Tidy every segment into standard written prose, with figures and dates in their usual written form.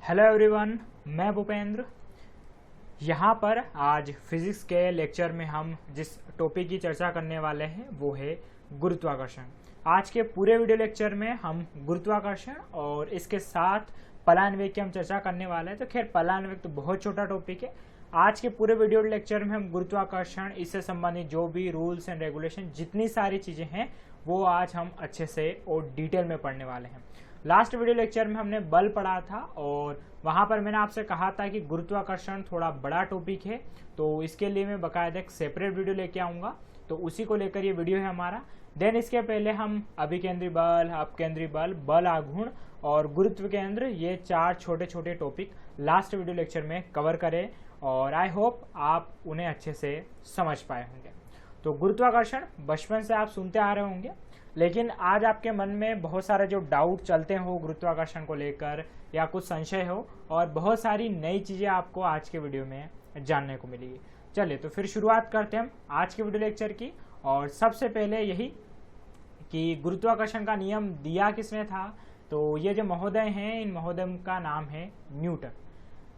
Hello everyone, मैं भूपेंद्र। यहाँ पर आज फिजिक्स के लेक्चर में हम जिस टॉपिक की चर्चा करने वाले हैं वो है गुरुत्वाकर्षण। आज के पूरे वीडियो लेक्चर में हम गुरुत्वाकर्षण और इसके साथ पलायन वेग की हम चर्चा करने वाले हैं। तो खैर पलायन वेग तो बहुत छोटा टॉपिक है। आज के पूरे वीडियो लेक्चर में हम गुरुत्वाकर्षण, इससे संबंधित जो भी रूल्स एंड रेगुलेशन, जितनी सारी चीज़ें हैं वो आज हम अच्छे से और डिटेल में पढ़ने वाले हैं। लास्ट वीडियो लेक्चर में हमने बल पढ़ा था और वहाँ पर मैंने आपसे कहा था कि गुरुत्वाकर्षण थोड़ा बड़ा टॉपिक है, तो इसके लिए मैं बाकायदा एक सेपरेट वीडियो लेके आऊँगा। तो उसी को लेकर ये वीडियो है हमारा। देन इसके पहले हम अभिकेंद्री बल, अपकेंद्री बल, बल आघूर्ण और गुरुत्व केंद्र, ये चार छोटे छोटे टॉपिक लास्ट वीडियो लेक्चर में कवर करें और आई होप आप उन्हें अच्छे से समझ पाए होंगे। तो गुरुत्वाकर्षण बचपन से आप सुनते आ रहे होंगे, लेकिन आज आपके मन में बहुत सारे जो डाउट चलते हो गुरुत्वाकर्षण को लेकर या कुछ संशय हो, और बहुत सारी नई चीज़ें आपको आज के वीडियो में जानने को मिलेगी। चलिए तो फिर शुरुआत करते हैं हम आज के वीडियो लेक्चर की। और सबसे पहले यही कि गुरुत्वाकर्षण का नियम दिया किसने था, तो ये जो महोदय हैं, इन महोदय का नाम है न्यूटन।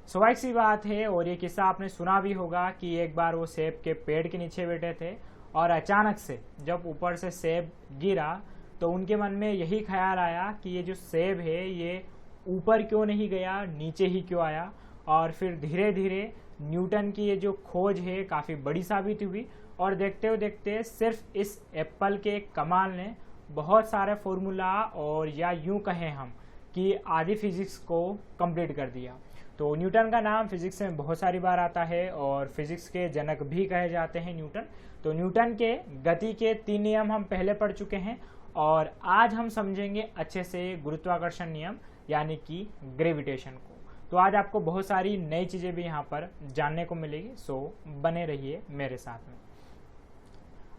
स्वाभाविक सी बात है, और ये किस्सा आपने सुना भी होगा कि एक बार वो सेब के पेड़ के नीचे बैठे थे और अचानक से जब ऊपर से सेब गिरा तो उनके मन में यही ख्याल आया कि ये जो सेब है ये ऊपर क्यों नहीं गया, नीचे ही क्यों आया। और फिर धीरे धीरे न्यूटन की ये जो खोज है काफ़ी बड़ी साबित हुई, और देखते हुए देखते सिर्फ इस एप्पल के कमाल ने बहुत सारे फॉर्मूला, और या यूं कहें हम कि आधी फिजिक्स को कंप्लीट कर दिया। तो न्यूटन का नाम फिजिक्स में बहुत सारी बार आता है और फिजिक्स के जनक भी कहे जाते हैं न्यूटन। तो न्यूटन के गति के 3 नियम हम पहले पढ़ चुके हैं, और आज हम समझेंगे अच्छे से गुरुत्वाकर्षण नियम यानी कि ग्रेविटेशन को। तो आज आपको बहुत सारी नई चीज़ें भी यहाँ पर जानने को मिलेगी, सो बने रहिए मेरे साथ में।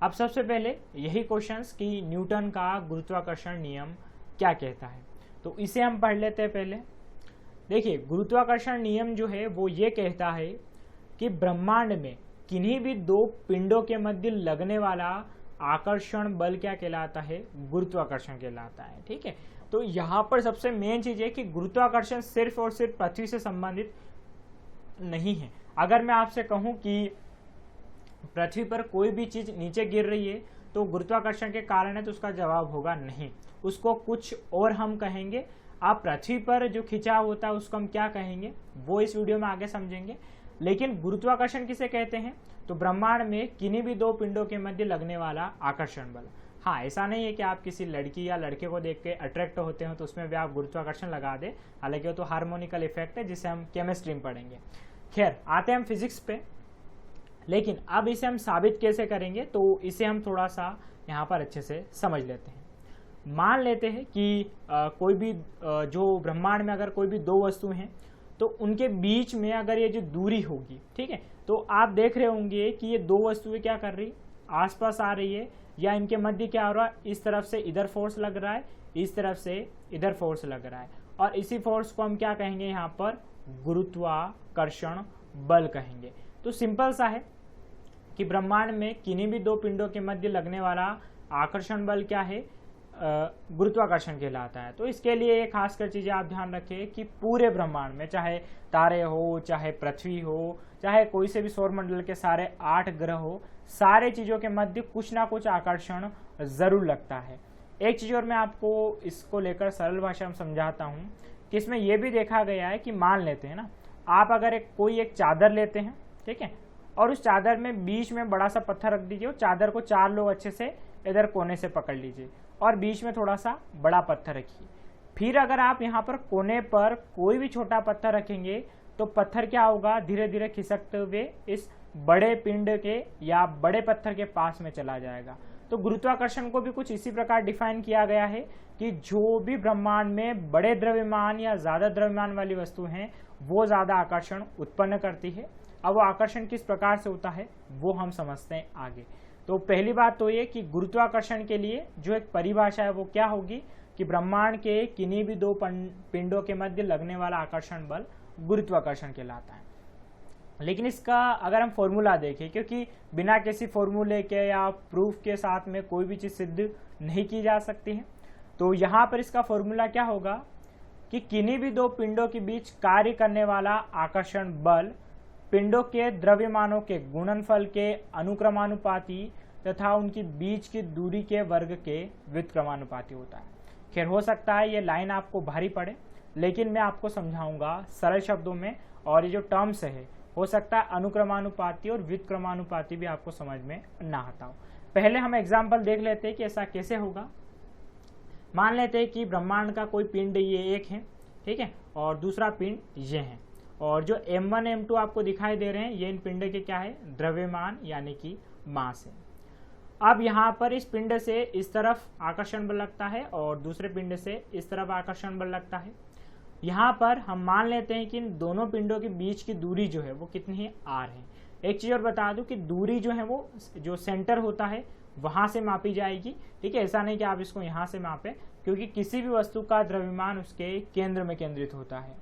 अब सबसे पहले यही क्वेश्चंस कि न्यूटन का गुरुत्वाकर्षण नियम क्या कहता है, तो इसे हम पढ़ लेते हैं पहले। देखिए, गुरुत्वाकर्षण नियम जो है वो ये कहता है कि ब्रह्मांड में किन्हीं भी दो पिंडों के मध्य लगने वाला आकर्षण बल क्या कहलाता है, गुरुत्वाकर्षण कहलाता है। ठीक है, तो यहाँ पर सबसे मेन चीज है कि गुरुत्वाकर्षण सिर्फ और सिर्फ पृथ्वी से संबंधित नहीं है। अगर मैं आपसे कहूँ कि पृथ्वी पर कोई भी चीज नीचे गिर रही है तो गुरुत्वाकर्षण के कारण है, तो उसका जवाब होगा नहीं, उसको कुछ और हम कहेंगे। आप पृथ्वी पर जो खिंचाव होता है उसको हम क्या कहेंगे वो इस वीडियो में आगे समझेंगे। लेकिन गुरुत्वाकर्षण किसे कहते हैं, तो ब्रह्मांड में किन्हीं भी दो पिंडों के मध्य लगने वाला आकर्षण बल। हाँ, ऐसा नहीं है कि आप किसी लड़की या लड़के को देख के अट्रैक्ट होते हो तो उसमें भी आप गुरुत्वाकर्षण लगा दे, हालांकि वो तो हार्मोनिकल इफेक्ट है जिसे हम केमिस्ट्री में पढ़ेंगे। खैर, आते हैं हम फिजिक्स पे। लेकिन अब इसे हम साबित कैसे करेंगे, तो इसे हम थोड़ा सा यहाँ पर अच्छे से समझ लेते हैं। मान लेते हैं कि कोई भी जो ब्रह्मांड में अगर कोई भी दो वस्तु हैं तो उनके बीच में अगर ये जो दूरी होगी, ठीक है, तो आप देख रहे होंगे कि ये दो वस्तुएं क्या कर रही, आसपास आ रही है, या इनके मध्य क्या हो रहा है, इस तरफ से इधर फोर्स लग रहा है, इस तरफ से इधर फोर्स लग रहा है, और इसी फोर्स को हम क्या कहेंगे यहाँ पर, गुरुत्वाकर्षण बल कहेंगे। तो सिंपल सा है कि ब्रह्मांड में किन्हीं भी दो पिंडों के मध्य लगने वाला आकर्षण बल क्या है, गुरुत्वाकर्षण कहलाता है। तो इसके लिए एक खासकर चीजें आप ध्यान रखें कि पूरे ब्रह्मांड में चाहे तारे हो, चाहे पृथ्वी हो, चाहे कोई से भी सौर मंडल के सारे 8 ग्रह हो, सारे चीजों के मध्य कुछ ना कुछ आकर्षण जरूर लगता है। एक चीज और मैं आपको इसको लेकर सरल भाषा में समझाता हूँ कि इसमें यह भी देखा गया है कि मान लेते हैं ना, आप अगर कोई एक चादर लेते हैं, ठीक है, और उस चादर में बीच में बड़ा सा पत्थर रख दीजिए, चादर को 4 लोग अच्छे से इधर कोने से पकड़ लीजिए और बीच में थोड़ा सा बड़ा पत्थर रखिए। फिर अगर आप यहाँ पर कोने पर कोई भी छोटा पत्थर रखेंगे तो पत्थर क्या होगा, धीरे धीरे खिसकते हुए इस बड़े पिंड के या बड़े पत्थर के पास में चला जाएगा। तो गुरुत्वाकर्षण को भी कुछ इसी प्रकार डिफाइन किया गया है कि जो भी ब्रह्मांड में बड़े द्रव्यमान या ज्यादा द्रव्यमान वाली वस्तु हैं वो ज्यादा आकर्षण उत्पन्न करती है। अब वो आकर्षण किस प्रकार से होता है वो हम समझते हैं आगे। तो पहली बात तो ये कि गुरुत्वाकर्षण के लिए जो एक परिभाषा है वो क्या होगी कि ब्रह्मांड के किन्हीं भी दो पिंडों के मध्य लगने वाला आकर्षण बल गुरुत्वाकर्षण कहलाता है। लेकिन इसका अगर हम फॉर्मूला देखें, क्योंकि बिना किसी फॉर्मूले के या प्रूफ के साथ में कोई भी चीज़ सिद्ध नहीं की जा सकती है, तो यहाँ पर इसका फॉर्मूला क्या होगा कि किन्हीं भी दो पिंडों के बीच कार्य करने वाला आकर्षण बल पिंडों के द्रव्यमानों के गुणनफल के अनुक्रमानुपाती तथा उनकी बीच की दूरी के वर्ग के व्युत्क्रमानुपाती होता है। खैर, हो सकता है ये लाइन आपको भारी पड़े, लेकिन मैं आपको समझाऊंगा सरल शब्दों में, और ये जो टर्म्स है हो सकता है अनुक्रमानुपाती और व्युत्क्रमानुपाती भी आपको समझ में ना आता हो। पहले हम एग्जाम्पल देख लेते हैं कि ऐसा कैसे होगा। मान लेते हैं कि ब्रह्मांड का कोई पिंड ये एक है, ठीक है, और दूसरा पिंड ये है, और जो m1 m2 आपको दिखाई दे रहे हैं ये इन पिंड के क्या है, द्रव्यमान यानी कि मास है। अब यहाँ पर इस पिंड से इस तरफ आकर्षण बल लगता है और दूसरे पिंड से इस तरफ आकर्षण बल लगता है। यहाँ पर हम मान लेते हैं कि इन दोनों पिंडों के बीच की दूरी जो है वो कितनी है, r है। एक चीज और बता दूं कि दूरी जो है वो जो सेंटर होता है वहां से मापी जाएगी, ठीक है। ऐसा नहीं कि आप इसको यहाँ से मापें, क्योंकि किसी भी वस्तु का द्रव्यमान उसके केंद्र में केंद्रित होता है।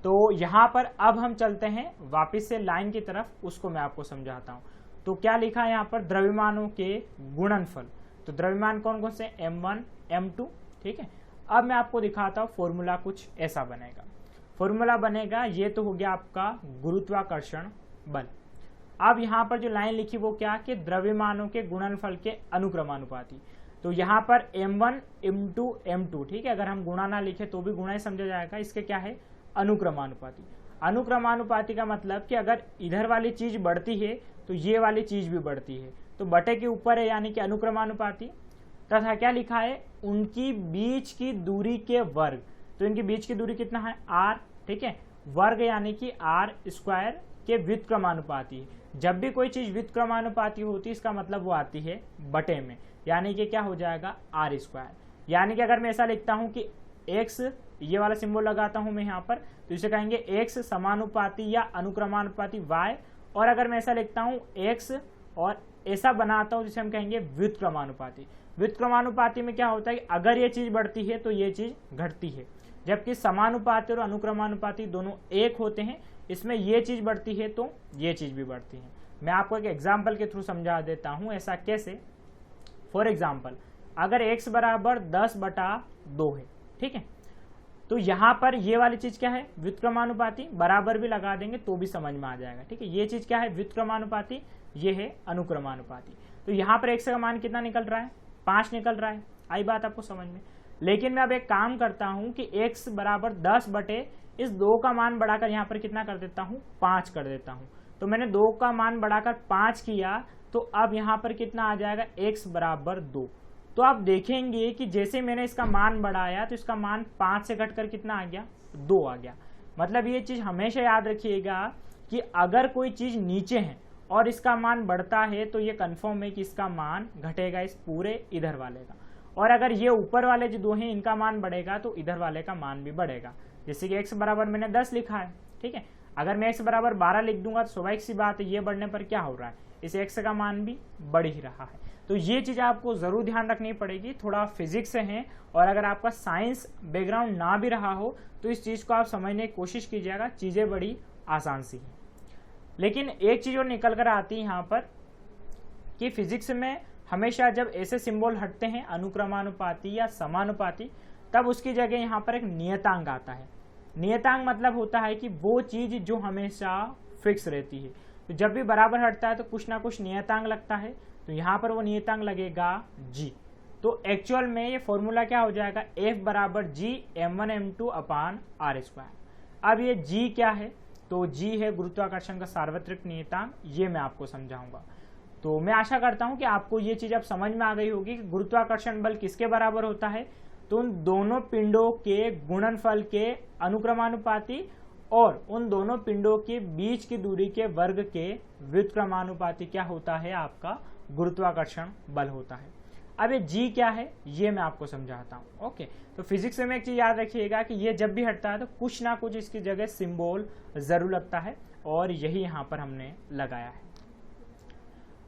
तो यहाँ पर अब हम चलते हैं वापस से लाइन की तरफ, उसको मैं आपको समझाता हूँ। तो क्या लिखा है यहाँ पर, द्रव्यमानों के गुणनफल। तो द्रव्यमान कौन कौन से, m1 m2, ठीक है। अब मैं आपको दिखाता हूँ फॉर्मूला कुछ ऐसा बनेगा। फॉर्मूला बनेगा, ये तो हो गया आपका गुरुत्वाकर्षण बल। अब यहाँ पर जो लाइन लिखी वो क्या, कि द्रव्यमानों के गुणनफल के अनुक्रमानुपाती। तो यहाँ पर m1 m2 m2, ठीक है। अगर हम गुणा ना लिखे तो भी गुणा ही समझा जाएगा, इसके क्या है, अनुक्रमानुपाती। अनुक्रमानुपाती का मतलब कि अगर इधर वाली चीज बढ़ती है तो ये वाली चीज भी बढ़ती है, तो बटे के ऊपर है यानी कि अनुक्रमानुपाती। तथा क्या लिखा है, उनकी बीच की दूरी के वर्ग। तो इनकी बीच की दूरी कितना है, r, ठीक है। वर्ग यानी कि r² के व्युत्क्रमानुपाती। जब भी कोई चीज व्युत्क्रमानुपाती होती है इसका मतलब वो आती है बटे में, यानी कि क्या हो जाएगा, r²। यानी कि अगर मैं ऐसा लिखता हूं कि x, ये वाला सिंबल लगाता हूं मैं यहाँ पर, तो इसे कहेंगे x समानुपाती या अनुक्रमानुपाती y। और अगर मैं ऐसा लिखता हूं x और ऐसा बनाता हूं जिसे हम कहेंगे व्युत्क्रमानुपाती। व्युत्क्रमानुपाती में क्या होता है कि अगर ये चीज बढ़ती है तो ये चीज घटती है, जबकि समानुपाती और अनुक्रमानुपाती दोनों एक होते हैं। इसमें ये चीज बढ़ती है तो ये चीज भी बढ़ती है। मैं आपको एक एग्जाम्पल के थ्रू समझा देता हूं, ऐसा कैसे। फॉर एग्जाम्पल, अगर x बराबर 10/2 है, ठीक है, तो यहाँ पर ये वाली चीज क्या है, व्युत्क्रमानुपाती। बराबर भी लगा देंगे तो भी समझ में आ जाएगा, ठीक है। ये चीज क्या है, व्युत्क्रमानुपाती, ये है अनुक्रमानुपाती। तो यहाँ पर x का मान कितना निकल रहा है, 5 निकल रहा है। आई बात आपको समझ में। लेकिन मैं अब एक काम करता हूं कि x बराबर 10 बटे इस 2 का मान बढ़ाकर यहाँ पर कितना कर देता हूं, 5 कर देता हूं। तो मैंने 2 का मान बढ़ाकर 5 किया, तो अब यहाँ पर कितना आ जाएगा, x बराबर 2। तो आप देखेंगे कि जैसे मैंने इसका मान बढ़ाया तो इसका मान 5 से घटकर कितना आ गया, 2 आ गया। मतलब ये चीज हमेशा याद रखिएगा कि अगर कोई चीज नीचे है और इसका मान बढ़ता है तो ये कंफर्म है कि इसका मान घटेगा इस पूरे इधर वाले का। और अगर ये ऊपर वाले जो दो हैं इनका मान बढ़ेगा तो इधर वाले का मान भी बढ़ेगा। जैसे कि x बराबर मैंने 10 लिखा है, ठीक है। अगर मैं x बराबर 12 लिख दूंगा तो स्वाभाविक सी बात है, ये बढ़ने पर क्या हो रहा है, इस x का मान भी बढ़ ही रहा है। तो ये चीज आपको जरूर ध्यान रखनी पड़ेगी। थोड़ा फिजिक्स है और अगर आपका साइंस बैकग्राउंड ना भी रहा हो तो इस चीज को आप समझने की कोशिश कीजिएगा, चीजें बड़ी आसान सी हैं। लेकिन एक चीज और निकल कर आती है यहाँ पर कि फिजिक्स में हमेशा जब ऐसे सिंबल हटते हैं अनुक्रमानुपाती या समानुपाती, तब उसकी जगह यहाँ पर एक नियतांक आता है। नियतांक मतलब होता है कि वो चीज जो हमेशा फिक्स रहती है। तो जब भी बराबर हटता है तो कुछ ना कुछ नियतांक लगता है, तो यहाँ पर वो नियतांक लगेगा g। तो एक्चुअल में ये फॉर्मूला क्या हो जाएगा, F बराबर g m1 m2 अपान r²। अब ये g क्या है, तो g है गुरुत्वाकर्षण का सार्वत्रिक नियतांक, ये मैं आपको समझाऊंगा। तो मैं आशा करता हूं कि आपको ये चीज अब समझ में आ गई होगी कि गुरुत्वाकर्षण बल किसके बराबर होता है, तो उन दोनों पिंडों के गुणनफल के अनुक्रमानुपाती और उन दोनों पिंडों के बीच की दूरी के वर्ग के व्युत्क्रमानुपाती क्या होता है, आपका गुरुत्वाकर्षण बल होता है। अब ये g क्या है ये मैं आपको समझाता हूँ। ओके, तो फिजिक्स में एक चीज याद रखिएगा कि ये जब भी हटता है तो कुछ ना कुछ इसकी जगह सिंबल जरूर लगता है, और यही यहाँ पर हमने लगाया है।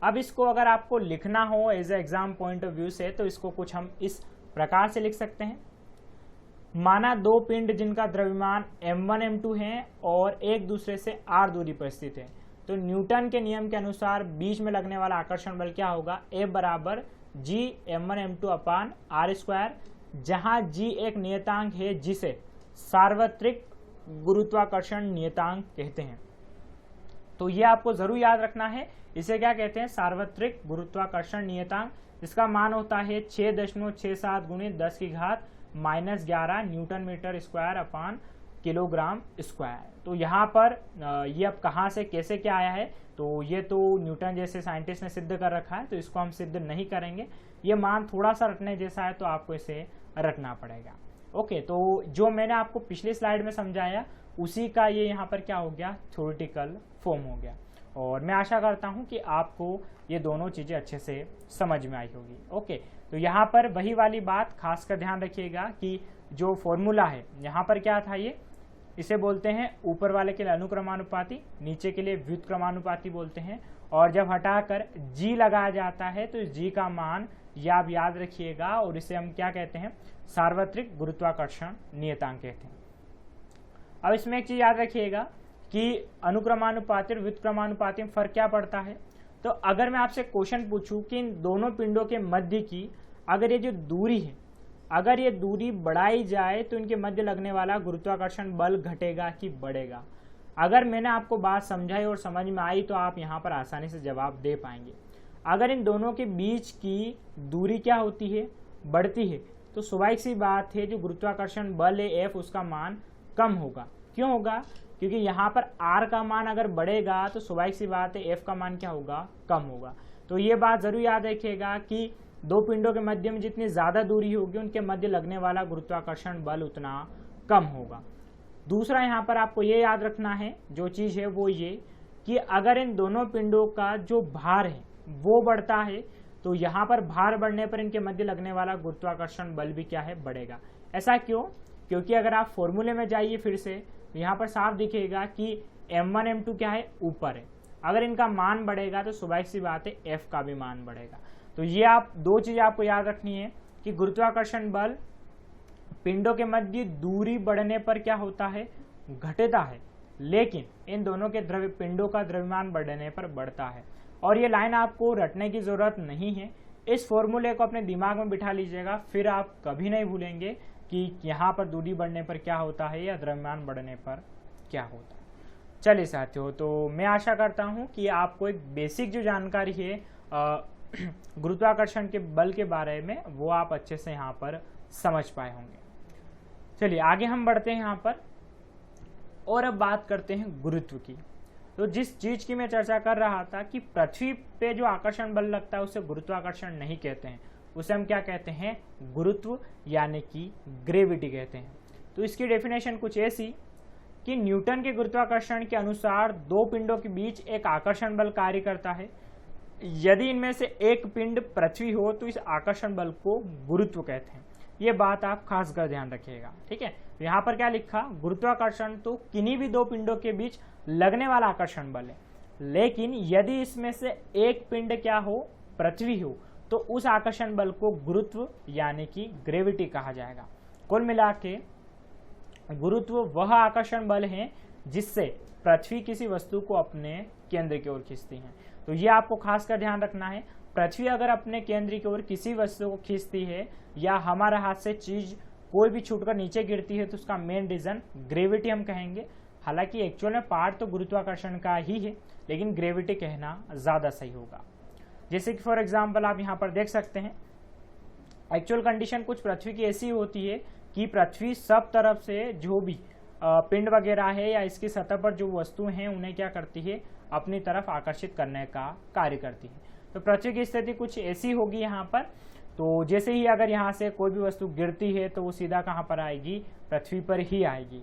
अब इसको अगर आपको लिखना हो as a exam point of view से, तो इसको कुछ हम इस प्रकार से लिख सकते हैं। माना दो पिंड जिनका द्रव्यमान m1 m2 है और एक दूसरे से r दूरी पर स्थित है, तो न्यूटन के नियम के अनुसार बीच में लगने वाला आकर्षण बल क्या होगा, F बराबर g m1 m2 अपान r², जहां g एक नियतांक है जिसे सार्वत्रिक गुरुत्वाकर्षण नियतांक कहते हैं। तो ये आपको जरूर याद रखना है, इसे क्या कहते हैं, सार्वत्रिक गुरुत्वाकर्षण नियतांक। इसका मान होता है 6.67 × 10⁻⁻11 newton metre square upon kilogram square. तो यहाँ पर ये अब कहाँ से कैसे क्या आया है, तो ये तो न्यूटन जैसे साइंटिस्ट ने सिद्ध कर रखा है, तो इसको हम सिद्ध नहीं करेंगे। ये मान थोड़ा सा रटने जैसा है, तो आपको इसे रटना पड़ेगा। ओके, तो जो मैंने आपको पिछली स्लाइड में समझाया उसी का ये यहाँ पर क्या हो गया, थ्योरेटिकल फॉर्म हो गया। और मैं आशा करता हूँ कि आपको ये दोनों चीज़ें अच्छे से समझ में आई होगी। ओके, तो यहाँ पर वही वाली बात खास कर ध्यान रखिएगा कि जो फॉर्मूला है यहाँ पर क्या था, ये इसे बोलते हैं ऊपर वाले के लिए अनुक्रमानुपाती, नीचे के लिए व्युत्क्रमानुपाती बोलते हैं। और जब हटाकर जी लगाया जाता है तो इस जी का मान ये आप याद रखिएगा, और इसे हम क्या कहते हैं, सार्वत्रिक गुरुत्वाकर्षण नियतांक कहते हैं। अब इसमें एक चीज याद रखिएगा कि अनुक्रमानुपाती और व्युत्क्रमानुपाती में फर्क क्या पड़ता है। तो अगर मैं आपसे क्वेश्चन पूछूं कि इन दोनों पिंडों के मध्य की अगर ये जो दूरी है, अगर ये दूरी बढ़ाई जाए तो इनके मध्य लगने वाला गुरुत्वाकर्षण बल घटेगा कि बढ़ेगा। अगर मैंने आपको बात समझाई और समझ में आई तो आप यहाँ पर आसानी से जवाब दे पाएंगे। अगर इन दोनों के बीच की दूरी क्या होती है, बढ़ती है, तो स्वाभाविक सी बात है जो गुरुत्वाकर्षण बल है F, उसका मान कम होगा। क्यों होगा, क्योंकि यहाँ पर R का मान अगर बढ़ेगा तो स्वाभाविक सी बात है F का मान क्या होगा, कम होगा। तो ये बात जरूर याद रखिएगा कि दो पिंडों के मध्य में जितनी ज्यादा दूरी होगी उनके मध्य लगने वाला गुरुत्वाकर्षण बल उतना कम होगा। दूसरा यहाँ पर आपको ये याद रखना है जो चीज है वो ये कि अगर इन दोनों पिंडों का जो भार है वो बढ़ता है तो यहाँ पर भार बढ़ने पर इनके मध्य लगने वाला गुरुत्वाकर्षण बल भी क्या है, बढ़ेगा। ऐसा क्यों, क्योंकि अगर आप फॉर्मूले में जाइए फिर से, यहाँ पर साफ दिखेगा कि m1 m2 क्या है, ऊपर है। अगर इनका मान बढ़ेगा तो स्वाभाविक सी बात है F का भी मान बढ़ेगा। तो ये आप दो चीजें आपको याद रखनी है कि गुरुत्वाकर्षण बल पिंडों के मध्य दूरी बढ़ने पर क्या होता है, घटता है, लेकिन इन दोनों के पिंडों का द्रव्यमान बढ़ने पर बढ़ता है। और ये लाइन आपको रटने की जरूरत नहीं है, इस फॉर्मूले को अपने दिमाग में बिठा लीजिएगा, फिर आप कभी नहीं भूलेंगे कि यहाँ पर दूरी बढ़ने पर क्या होता है या द्रव्यमान बढ़ने पर क्या होता है। चलिए साथियों, तो मैं आशा करता हूँ कि आपको एक बेसिक जो जानकारी है गुरुत्वाकर्षण के बल के बारे में वो आप अच्छे से यहाँ पर समझ पाए होंगे। चलिए आगे हम बढ़ते हैं यहाँ पर, और अब बात करते हैं गुरुत्व की। तो जिस चीज की मैं चर्चा कर रहा था कि पृथ्वी पे जो आकर्षण बल लगता है उसे गुरुत्वाकर्षण नहीं कहते हैं, उसे हम क्या कहते हैं, गुरुत्व यानी कि ग्रेविटी कहते हैं। तो इसकी डेफिनेशन कुछ ऐसी कि न्यूटन के गुरुत्वाकर्षण के अनुसार दो पिंडों के बीच एक आकर्षण बल कार्य करता है। यदि इनमें से एक पिंड पृथ्वी हो तो इस आकर्षण बल को गुरुत्व कहते हैं। ये बात आप खास कर ध्यान रखिएगा, ठीक है। तो यहाँ पर क्या लिखा, गुरुत्वाकर्षण तो किन्हीं भी दो पिंडों के बीच लगने वाला आकर्षण बल है, लेकिन यदि इसमें से एक पिंड क्या हो, पृथ्वी हो, तो उस आकर्षण बल को गुरुत्व यानी कि ग्रेविटी कहा जाएगा। कुल मिला के गुरुत्व वह आकर्षण बल है जिससे पृथ्वी किसी वस्तु को अपने केंद्र की ओर खींचती है। तो ये आपको खास कर ध्यान रखना है, पृथ्वी अगर अपने केंद्र की ओर किसी वस्तु को खींचती है या हमारे हाथ से चीज कोई भी छूटकर नीचे गिरती है तो उसका मेन रीजन ग्रेविटी हम कहेंगे। हालांकि एक्चुअल में पार्ट तो गुरुत्वाकर्षण का ही है, लेकिन ग्रेविटी कहना ज्यादा सही होगा। जैसे कि फॉर एग्जाम्पल आप यहाँ पर देख सकते हैं, एक्चुअल कंडीशन कुछ पृथ्वी की ऐसी होती है कि पृथ्वी सब तरफ से जो भी पिंड वगैरह है या इसकी सतह पर जो वस्तु हैं उन्हें क्या करती है, अपनी तरफ आकर्षित करने का कार्य करती है। तो पृथ्वी की स्थिति कुछ ऐसी होगी यहाँ पर। तो जैसे ही अगर यहाँ से कोई भी वस्तु गिरती है तो वो सीधा कहाँ पर आएगी, पृथ्वी पर ही आएगी,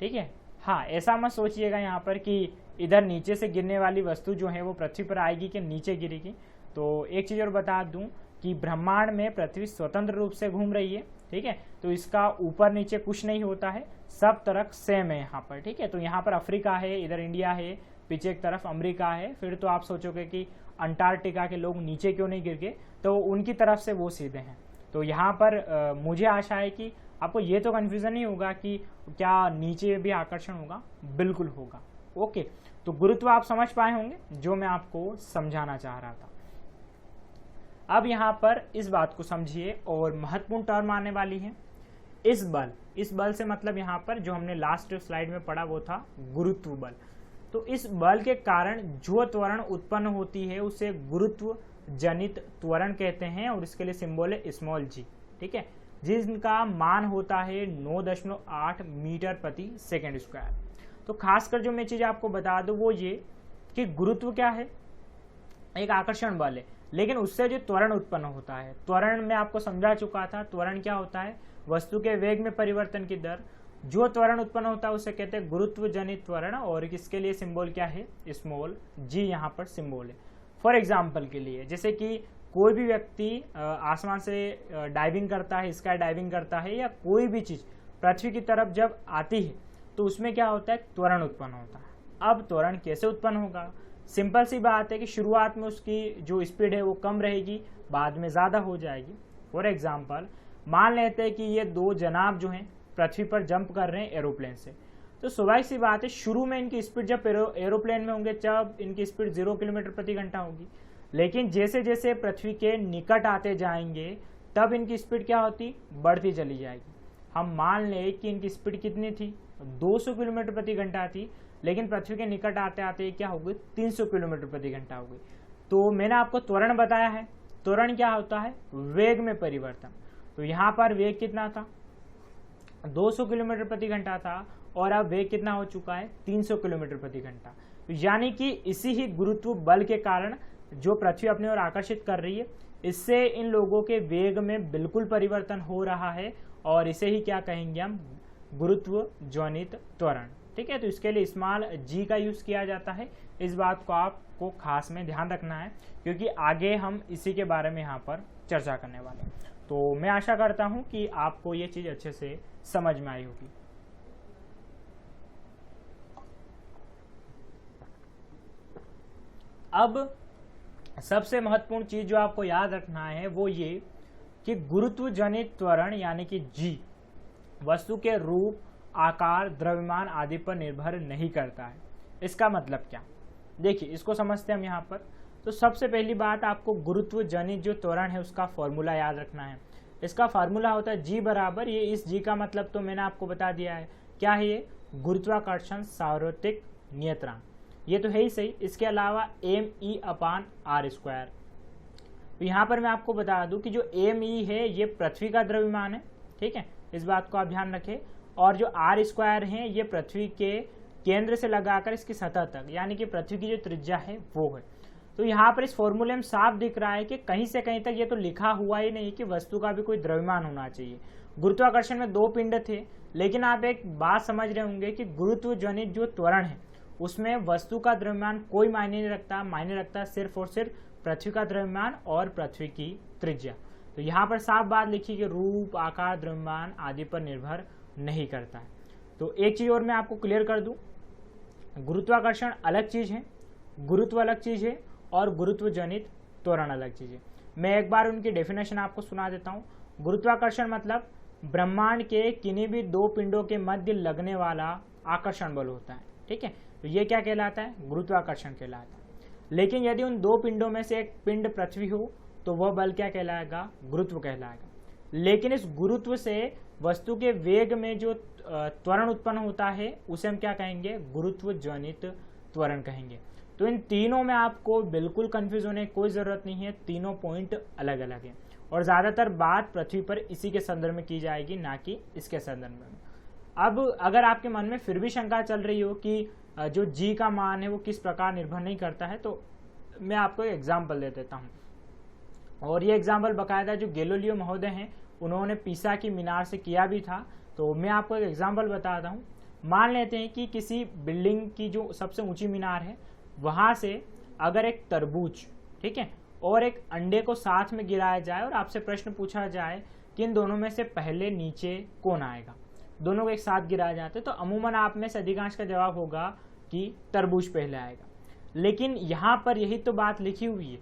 ठीक है। हाँ, ऐसा मत सोचिएगा यहाँ पर कि इधर नीचे से गिरने वाली वस्तु जो है वो पृथ्वी पर आएगी कि नीचे गिरेगी। तो एक चीज और बता दूं कि ब्रह्मांड में पृथ्वी स्वतंत्र रूप से घूम रही है, ठीक है। तो इसका ऊपर नीचे कुछ नहीं होता है, सब तरफ सेम है यहाँ पर, ठीक है। तो यहाँ पर अफ्रीका है, इधर इंडिया है, पीछे एक तरफ अमेरिका है। फिर तो आप सोचोगे कि अंटार्कटिका के लोग नीचे क्यों नहीं गिर गए, तो उनकी तरफ से वो सीधे हैं। तो यहाँ पर मुझे आशा है कि आपको ये तो कंफ्यूजन नहीं होगा कि क्या नीचे भी आकर्षण होगा, बिल्कुल होगा। ओके, तो गुरुत्व आप समझ पाए होंगे जो मैं आपको समझाना चाह रहा था। अब यहाँ पर इस बात को समझिए और महत्वपूर्ण टर्म आने वाली है इस बल से मतलब यहाँ पर जो हमने लास्ट स्लाइड में पढ़ा वो था गुरुत्व बल। तो इस बल के कारण जो त्वरण उत्पन्न होती है उसे गुरुत्व जनित त्वरण कहते हैं और इसके लिए सिंबल है स्मॉल जी, ठीक है, जिनका मान होता है 9.8 मीटर प्रति सेकेंड स्क्वायर। तो खासकर जो मैं चीज आपको बता दूं वो ये कि गुरुत्व क्या है, एक आकर्षण बल है, लेकिन उससे जो त्वरण उत्पन्न होता है, त्वरण में आपको समझा चुका था, त्वरण क्या होता है, वस्तु के वेग में परिवर्तन की दर। जो त्वरण उत्पन्न होता है उसे कहते हैं गुरुत्व जनित त्वरण और इसके लिए सिंबल क्या है, स्मॉल जी यहाँ पर सिंबल है। फॉर एग्जाम्पल के लिए जैसे कि कोई भी व्यक्ति आसमान से डाइविंग करता है, स्काई डाइविंग करता है, या कोई भी चीज पृथ्वी की तरफ जब आती है तो उसमें क्या होता है, त्वरण उत्पन्न होता है। अब त्वरण कैसे उत्पन्न होगा, सिंपल सी बात है कि शुरुआत में उसकी जो स्पीड है वो कम रहेगी, बाद में ज्यादा हो जाएगी। फॉर एग्जाम्पल मान लेते हैं कि ये दो जनाब जो हैं पृथ्वी पर जंप कर रहे हैं एरोप्लेन से, तो स्वाभाविक सी बात है शुरू में इनकी स्पीड जब एरोप्लेन में होंगे जब इनकी स्पीड 0 किलोमीटर प्रति घंटा होगी, लेकिन जैसे जैसे पृथ्वी के निकट आते जाएंगे तब इनकी स्पीड क्या होती, बढ़ती चली जाएगी। हम मान लें कि इनकी स्पीड कितनी थी, 200 किलोमीटर प्रति घंटा थी, लेकिन पृथ्वी के निकट आते आते क्या हो गई, 300 किलोमीटर प्रति घंटा हो गई। तो मैंने आपको त्वरण बताया है, त्वरण क्या होता है, वेग में परिवर्तन। तो यहाँ पर वेग कितना था, 200 किलोमीटर प्रति घंटा था और अब वेग कितना हो चुका है, 300 किलोमीटर प्रति घंटा। यानी कि इसी ही गुरुत्व बल के कारण जो पृथ्वी अपनी ओर आकर्षित कर रही है, इससे इन लोगों के वेग में बिल्कुल परिवर्तन हो रहा है और इसे ही क्या कहेंगे हम, गुरुत्व जनित त्वरण, ठीक है। तो इसके लिए स्मॉल जी का यूज किया जाता है, इस बात को आपको खास में ध्यान रखना है क्योंकि आगे हम इसी के बारे में यहाँ पर चर्चा करने वाले हैं। तो मैं आशा करता हूँ कि आपको ये चीज अच्छे से समझ में आई होगी। अब सबसे महत्वपूर्ण चीज जो आपको याद रखना है वो ये कि गुरुत्व जनित त्वरण यानी कि जी वस्तु के रूप, आकार, द्रव्यमान आदि पर निर्भर नहीं करता है। इसका मतलब क्या, देखिए इसको समझते हैं हम यहाँ पर। तो सबसे पहली बात, आपको गुरुत्व जनित जो त्वरण है उसका फॉर्मूला याद रखना है। इसका फार्मूला होता है जी बराबर, ये इस जी का मतलब तो मैंने आपको बता दिया है, क्या है ये, गुरुत्वाकर्षण सार्वत्रिक नियतांक, ये तो है ही सही। इसके अलावा me/r²। तो यहाँ पर मैं आपको बता दूं कि जो me है ये पृथ्वी का द्रव्यमान है, ठीक है, इस बात को आप ध्यान रखें। और जो r² है ये पृथ्वी के केंद्र से लगाकर इसकी सतह तक, यानी कि पृथ्वी की जो त्रिज्या है वो है। तो यहाँ पर इस फॉर्मूले में साफ दिख रहा है कि कहीं से कहीं तक ये तो लिखा हुआ ही नहीं कि वस्तु का भी कोई द्रव्यमान होना चाहिए। गुरुत्वाकर्षण में 2 पिंड थे, लेकिन आप एक बात समझ रहे होंगे कि गुरुत्व जनित जो त्वरण है उसमें वस्तु का द्रव्यमान कोई मायने नहीं रखता, मायने रखता सिर्फ और सिर्फ पृथ्वी का द्रव्यमान और पृथ्वी की त्रिज्या। तो यहाँ पर साफ बात लिखी कि रूप, आकार, द्रव्यमान आदि पर निर्भर नहीं करता है। तो एक चीज और मैं आपको क्लियर कर दूं, गुरुत्वाकर्षण अलग चीज है, गुरुत्व अलग चीज है और गुरुत्व जनित त्वरण अलग चीज है। मैं एक बार उनकी डेफिनेशन आपको सुना देता हूँ। गुरुत्वाकर्षण मतलब ब्रह्मांड के किन्हीं भी 2 पिंडों के मध्य लगने वाला आकर्षण बल होता है, ठीक है। तो ये क्या कहलाता है, गुरुत्वाकर्षण कहलाता है। लेकिन यदि उन 2 पिंडों में से एक पिंड पृथ्वी हो तो वह बल क्या कहलाएगा, गुरुत्व कहलाएगा। लेकिन इस गुरुत्व से वस्तु के वेग में जो त्वरण उत्पन्न होता है उसे हम क्या कहेंगे, गुरुत्व जनित त्वरण कहेंगे। तो इन तीनों में आपको बिल्कुल कंफ्यूज होने की कोई जरूरत नहीं है, तीनों पॉइंट अलग अलग हैं और ज्यादातर बात पृथ्वी पर इसी के संदर्भ में की जाएगी, ना कि इसके संदर्भ में। अब अगर आपके मन में फिर भी शंका चल रही हो कि जो जी का मान है वो किस प्रकार निर्भर नहीं करता है, तो मैं आपको एक एग्जाम्पल दे देता हूँ। और ये एग्जाम्पल बाकायदा जो गैलीलियो महोदय हैं उन्होंने पीसा की मीनार से किया भी था। तो मैं आपको एक एग्जाम्पल बताता हूँ। मान लेते हैं कि किसी बिल्डिंग की जो सबसे ऊंची मीनार है वहां से अगर एक तरबूज, ठीक है, और एक अंडे को साथ में गिराया जाए और आपसे प्रश्न पूछा जाए कि इन दोनों में से पहले नीचे कौन आएगा, दोनों को एक साथ गिराया जाते तो अमूमन आप में से अधिकांश का जवाब होगा कि तरबूज पहले आएगा। लेकिन यहाँ पर यही तो बात लिखी हुई है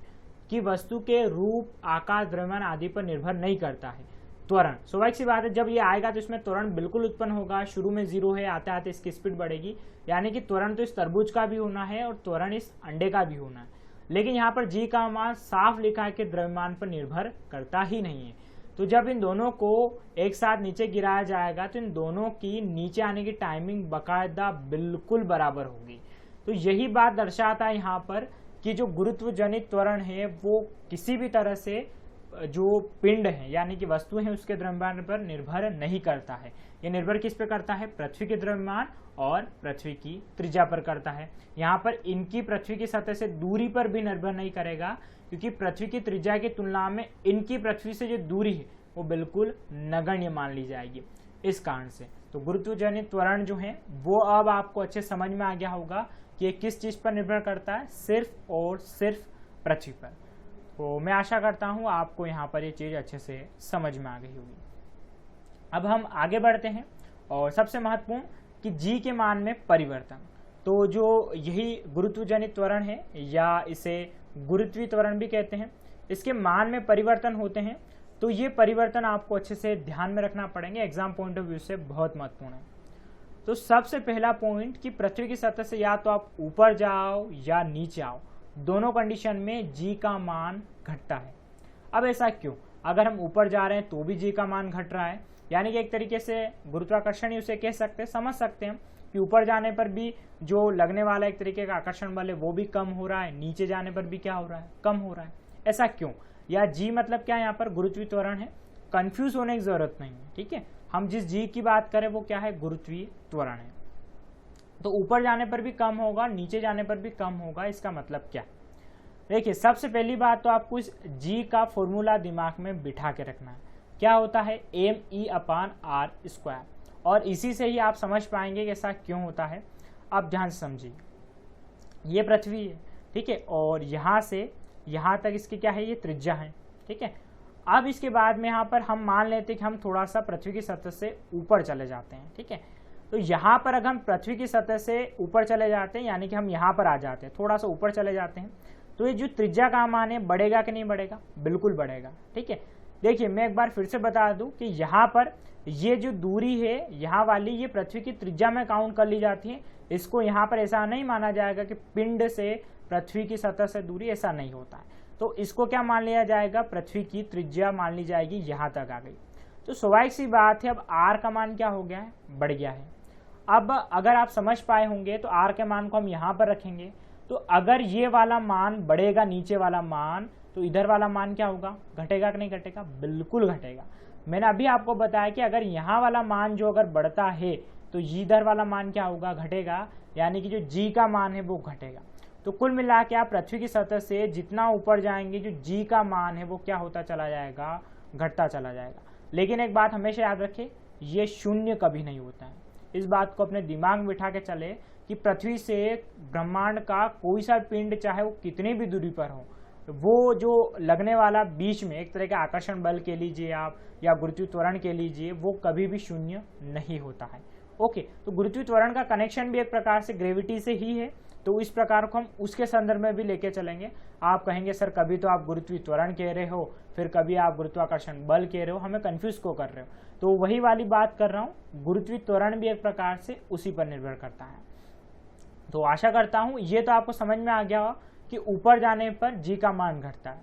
कि वस्तु के रूप, आकार, द्रव्यमान आदि पर निर्भर नहीं करता है त्वरण। स्वाभाविक सी बात है, जब ये आएगा तो इसमें त्वरण बिल्कुल उत्पन्न होगा। शुरू में 0 है, आते आते इसकी स्पीड बढ़ेगी, यानी कि त्वरण तो इस तरबूज का भी होना है और त्वरण इस अंडे का भी होना है। लेकिन यहाँ पर जी का मान साफ लिखा है कि द्रव्यमान पर निर्भर करता ही नहीं है। तो जब इन दोनों को एक साथ नीचे गिराया जाएगा तो इन दोनों की नीचे आने की टाइमिंग बाकायदा बिल्कुल बराबर होगी। तो यही बात दर्शाता है यहाँ पर कि जो गुरुत्व जनित त्वरण है वो किसी भी तरह से जो पिंड है यानी कि वस्तु है उसके द्रव्यमान पर निर्भर नहीं करता है। ये निर्भर किस पे करता है? पृथ्वी के द्रव्यमान और पृथ्वी की त्रिज्या पर करता है। यहाँ पर इनकी पृथ्वी की सतह से दूरी पर भी निर्भर नहीं करेगा, क्योंकि पृथ्वी की त्रिज्या की तुलना में इनकी पृथ्वी से जो दूरी है वो बिल्कुल नगण्य मान ली जाएगी। इस कारण से तो गुरुत्व जनित त्वरण जो है वो अब आपको अच्छे समझ में आ गया होगा कि ये किस चीज पर निर्भर करता है, सिर्फ और सिर्फ पृथ्वी पर। तो मैं आशा करता हूँ आपको यहाँ पर ये चीज अच्छे से समझ में आ गई होगी। अब हम आगे बढ़ते हैं और सबसे महत्वपूर्ण कि जी के मान में परिवर्तन। तो जो यही गुरुत्व जनित त्वरण है या इसे गुरुत्वीय त्वरण भी कहते हैं, इसके मान में परिवर्तन होते हैं। तो ये परिवर्तन आपको अच्छे से ध्यान में रखना पड़ेंगे, एग्जाम पॉइंट ऑफ व्यू से बहुत महत्वपूर्ण है। तो सबसे पहला पॉइंट कि पृथ्वी की सतह से या तो आप ऊपर जाओ या नीचे आओ, दोनों कंडीशन में जी का मान घटता है। अब ऐसा क्यों? अगर हम ऊपर जा रहे हैं तो भी जी का मान घट रहा है, यानी कि एक तरीके से गुरुत्वाकर्षण ही उसे कह सकते हैं, समझ सकते हैं कि ऊपर जाने पर भी जो लगने वाला एक तरीके का आकर्षण बल है वो भी कम हो रहा है, नीचे जाने पर भी क्या हो रहा है? कम हो रहा है। ऐसा क्यों? या जी मतलब क्या? यहाँ पर गुरुत्वीय त्वरण है, कंफ्यूज होने की जरूरत नहीं है। ठीक है, हम जिस जी की बात करें वो क्या है? गुरुत्वीय त्वरण है। तो ऊपर जाने पर भी कम होगा, नीचे जाने पर भी कम होगा। इसका मतलब क्या? देखिए, सबसे पहली बात तो आपको इस जी का फॉर्मूला दिमाग में बिठा के रखना है। क्या होता है? ME/r²। और इसी से ही आप समझ पाएंगे कि ऐसा क्यों होता है। अब ध्यान से समझिए, ये पृथ्वी है, ठीक है, और यहाँ से यहाँ तक इसकी क्या है? ये त्रिज्या है। ठीक है, अब इसके बाद में यहाँ पर हम मान लेते हैं कि हम थोड़ा सा पृथ्वी की सतह से ऊपर चले जाते हैं। ठीक है, तो यहाँ पर अगर हम पृथ्वी की सतह से ऊपर चले जाते हैं, यानी कि हम यहाँ पर आ जाते हैं, थोड़ा सा ऊपर चले जाते हैं, तो ये जो त्रिज्या का मान है बढ़ेगा कि नहीं बढ़ेगा? बिल्कुल बढ़ेगा। ठीक है, देखिए मैं एक बार फिर से बता दूं कि यहाँ पर ये जो दूरी है यहाँ वाली, ये पृथ्वी की त्रिज्या में काउंट कर ली जाती है। इसको यहाँ पर ऐसा नहीं माना जाएगा कि पिंड से पृथ्वी की सतह से दूरी, ऐसा नहीं होता है। तो इसको क्या मान लिया जाएगा? पृथ्वी की त्रिज्या मान ली जाएगी, यहाँ तक आ गई। तो स्वाभाविक सी बात है, अब आर का मान क्या हो गया है? बढ़ गया है। अब अगर आप समझ पाए होंगे तो आर के मान को हम यहाँ पर रखेंगे, तो अगर ये वाला मान बढ़ेगा, नीचे वाला मान, तो इधर वाला मान क्या होगा? घटेगा कि नहीं घटेगा? बिल्कुल घटेगा। मैंने अभी आपको बताया कि अगर यहाँ वाला मान जो अगर बढ़ता है तो इधर वाला मान क्या होगा? घटेगा, यानी कि जो जी का मान है वो घटेगा। तो कुल मिला के आप पृथ्वी की सतह से जितना ऊपर जाएंगे जो जी का मान है वो क्या होता चला जाएगा? घटता चला जाएगा। लेकिन एक बात हमेशा याद रखें, ये शून्य कभी नहीं होता है। इस बात को अपने दिमाग में बिठा के चले कि पृथ्वी से ब्रह्मांड का कोई सा पिंड, चाहे वो कितनी भी दूरी पर हो, वो जो लगने वाला बीच में एक तरह का आकर्षण बल के लीजिए आप या गुरुत्वीय त्वरण के लीजिए, वो कभी भी शून्य नहीं होता है। ओके, तो गुरुत्वीय त्वरण का कनेक्शन भी एक प्रकार से ग्रेविटी से ही है, तो इस प्रकार को हम उसके संदर्भ में भी लेके चलेंगे। आप कहेंगे सर कभी तो आप गुरुत्वीय त्वरण कह रहे हो, फिर कभी आप गुरुत्वाकर्षण बल कह रहे हो, हमें कंफ्यूज को कर रहे हो। तो वही वाली बात कर रहा हूँ, गुरुत्वीय त्वरण भी एक प्रकार से उसी पर निर्भर करता है। तो आशा करता हूँ ये तो आपको समझ में आ गया हो कि ऊपर जाने पर जी का मान घटता है।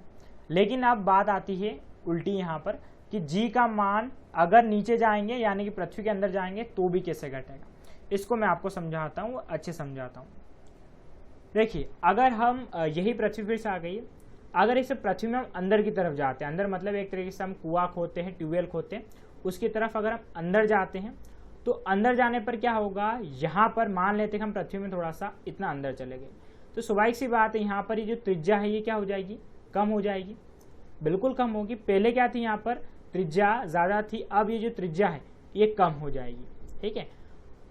लेकिन अब बात आती है उल्टी यहाँ पर कि जी का मान अगर नीचे जाएंगे, यानी कि पृथ्वी के अंदर जाएंगे, तो भी कैसे घटेगा। इसको मैं आपको समझाता हूँ, अच्छे समझाता हूँ। देखिए, अगर हम यही पृथ्वी फिर से आ गई, अगर इसे पृथ्वी में हम अंदर की तरफ जाते हैं, अंदर मतलब एक तरीके से हम कुआं खोदते हैं, ट्यूबवेल खोदते हैं, उसकी तरफ अगर हम अंदर जाते हैं तो अंदर जाने पर क्या होगा? यहाँ पर मान लेते हैं हम पृथ्वी में थोड़ा सा इतना अंदर चले गए, तो स्वाभाविक सी बात है यहाँ पर ये जो त्रिज्या है ये क्या हो जाएगी? कम हो जाएगी। बिल्कुल कम होगी। पहले क्या थी? यहाँ पर त्रिज्या ज्यादा थी, अब ये जो त्रिज्या है ये कम हो जाएगी। ठीक है,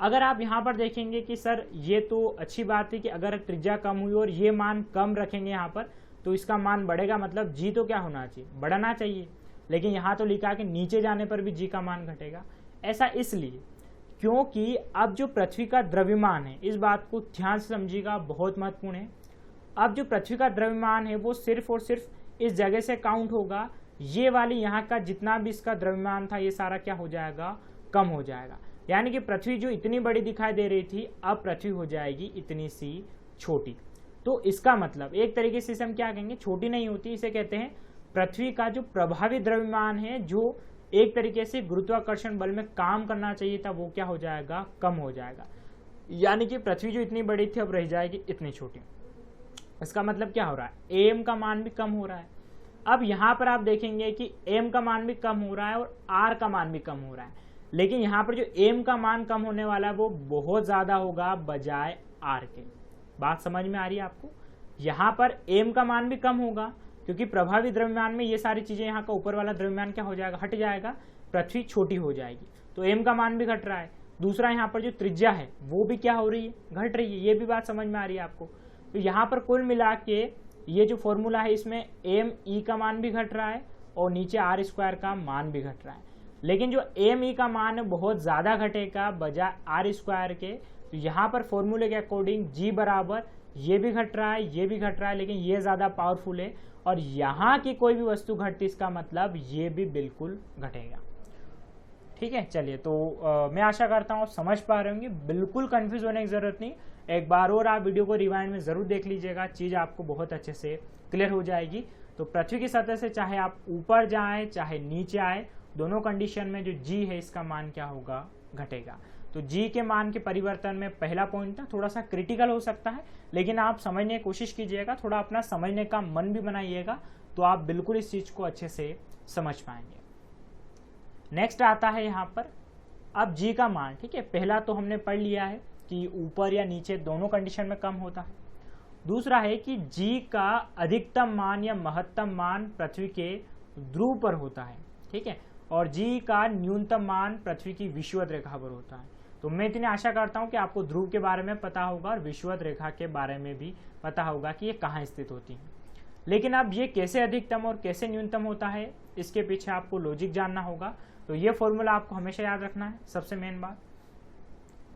अगर आप यहाँ पर देखेंगे कि सर ये तो अच्छी बात है कि अगर त्रिज्या कम हुई और ये मान कम रखेंगे यहाँ पर तो इसका मान बढ़ेगा, मतलब जी तो क्या होना चाहिए? बढ़ना चाहिए। लेकिन यहाँ तो लिखा है कि नीचे जाने पर भी जी का मान घटेगा। ऐसा इसलिए क्योंकि अब जो पृथ्वी का द्रव्यमान है, इस बात को ध्यान से समझिएगा, बहुत महत्वपूर्ण है। अब जो पृथ्वी का द्रव्यमान है वो सिर्फ और सिर्फ इस जगह से काउंट होगा। ये वाली यहाँ का जितना भी इसका द्रव्यमान था ये सारा क्या हो जाएगा? कम हो जाएगा। यानी कि पृथ्वी जो इतनी बड़ी दिखाई दे रही थी, अब पृथ्वी हो जाएगी इतनी सी छोटी। तो इसका मतलब एक तरीके से हम क्या कहेंगे? छोटी नहीं होती, इसे कहते हैं पृथ्वी का जो प्रभावी द्रव्यमान है, जो एक तरीके से गुरुत्वाकर्षण बल में काम करना चाहिए था, वो क्या हो जाएगा, कम हो जाएगा। यानी कि पृथ्वी जो इतनी बड़ी थी अब रह जाएगी इतनी छोटी। इसका मतलब क्या हो रहा है, एम का मान भी कम हो रहा है। अब यहाँ पर आप देखेंगे कि एम का मान भी कम हो रहा है और आर का मान भी कम हो रहा है, लेकिन यहाँ पर जो एम का मान कम होने वाला है वो बहुत ज़्यादा होगा बजाय आर के। बात समझ में आ रही है आपको? यहाँ पर एम का मान भी कम होगा क्योंकि प्रभावी द्रव्यमान में ये सारी चीज़ें, यहाँ का ऊपर वाला द्रव्यमान क्या हो जाएगा, हट जाएगा, पृथ्वी छोटी हो जाएगी, तो एम का मान भी घट रहा है। दूसरा यहाँ पर जो त्रिज्या है वो भी क्या हो रही है, घट रही है। ये भी बात समझ में आ रही है आपको? तो यहाँ पर कुल मिला के ये जो फॉर्मूला है इसमें एम ई का मान भी घट रहा है और नीचे आर स्क्वायर का मान भी घट रहा है, लेकिन जो एम ई का मान है बहुत ज़्यादा घटेगा बजाय आर स्क्वायर के। तो यहाँ पर फॉर्मूले के अकॉर्डिंग जी बराबर ये भी घट रहा है, ये भी घट रहा है, लेकिन ये ज़्यादा पावरफुल है, और यहाँ की कोई भी वस्तु घटती इसका मतलब ये भी बिल्कुल घटेगा। ठीक है, चलिए तो मैं आशा करता हूँ समझ पा रहे होंगे, बिल्कुल कंफ्यूज होने की ज़रूरत नहीं। एक बार और आप वीडियो को रिवाइंड में ज़रूर देख लीजिएगा, चीज़ आपको बहुत अच्छे से क्लियर हो जाएगी। तो पृथ्वी की सतह से चाहे आप ऊपर जाएं चाहे नीचे आए, दोनों कंडीशन में जो जी है इसका मान क्या होगा, घटेगा। तो जी के मान के परिवर्तन में पहला पॉइंट था, थोड़ा सा क्रिटिकल हो सकता है, लेकिन आप समझने की कोशिश कीजिएगा, थोड़ा अपना समझने का मन भी बनाइएगा, तो आप बिल्कुल इस चीज़ को अच्छे से समझ पाएंगे। नेक्स्ट आता है यहाँ पर अब जी का मान। ठीक है, पहला तो हमने पढ़ लिया है कि ऊपर या नीचे दोनों कंडीशन में कम होता है। दूसरा है कि जी का अधिकतम मान या महत्तम मान पृथ्वी के ध्रुव पर होता है। ठीक है, और जी का न्यूनतम मान पृथ्वी की विषुवत रेखा पर होता है। तो मैं इतनी आशा करता हूँ कि आपको ध्रुव के बारे में पता होगा और विषुवत रेखा के बारे में भी पता होगा कि ये कहाँ स्थित होती है। लेकिन अब ये कैसे अधिकतम और कैसे न्यूनतम होता है, इसके पीछे आपको लॉजिक जानना होगा। तो ये फॉर्मूला आपको हमेशा याद रखना है। सबसे मेन बात